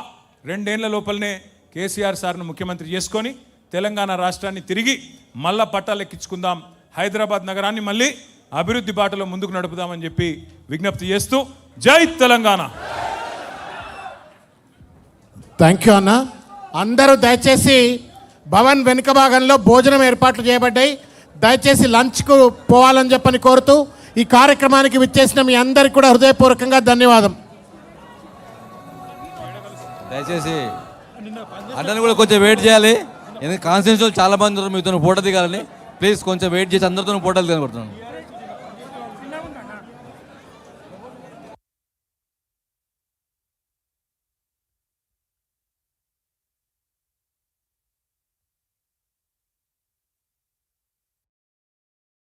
2 ఏళ్ల లోపలనే కేసీఆర్ సార్ను ముఖ్యమంత్రి చేసుకొని తెలంగాణ రాష్ట్రాన్ని తిరిగి మళ్ళా పట్టాలు ఎక్కించుకుందాం, హైదరాబాద్ నగరాన్ని మళ్ళీ అభివృద్ధి బాటలో ముందుకు నడుపుదామని చెప్పి విజ్ఞప్తి చేస్తూ జై తెలంగాణ. థ్యాంక్ యూ అన్న. అందరూ దయచేసి భవన్ వెనుక భాగంలో భోజనం ఏర్పాట్లు చేయబడ్డాయి, దయచేసి లంచ్కు పోవాలని చెప్పని కోరుతూ ఈ కార్యక్రమానికి విచ్చేసిన మీ అందరికీ కూడా హృదయపూర్వకంగా ధన్యవాదం. దయచేసి అందరిని కూడా కొంచెం వెయిట్ చేయాలి, ఎందుకంటే కాన్స్టిట్యూన్సీ చాలా మంది మీతో ఫోటో దిగాలని. ప్లీజ్ కొంచెం వెయిట్ చేసి అందరితో ఫోటోలు దిగబడుతున్నాను.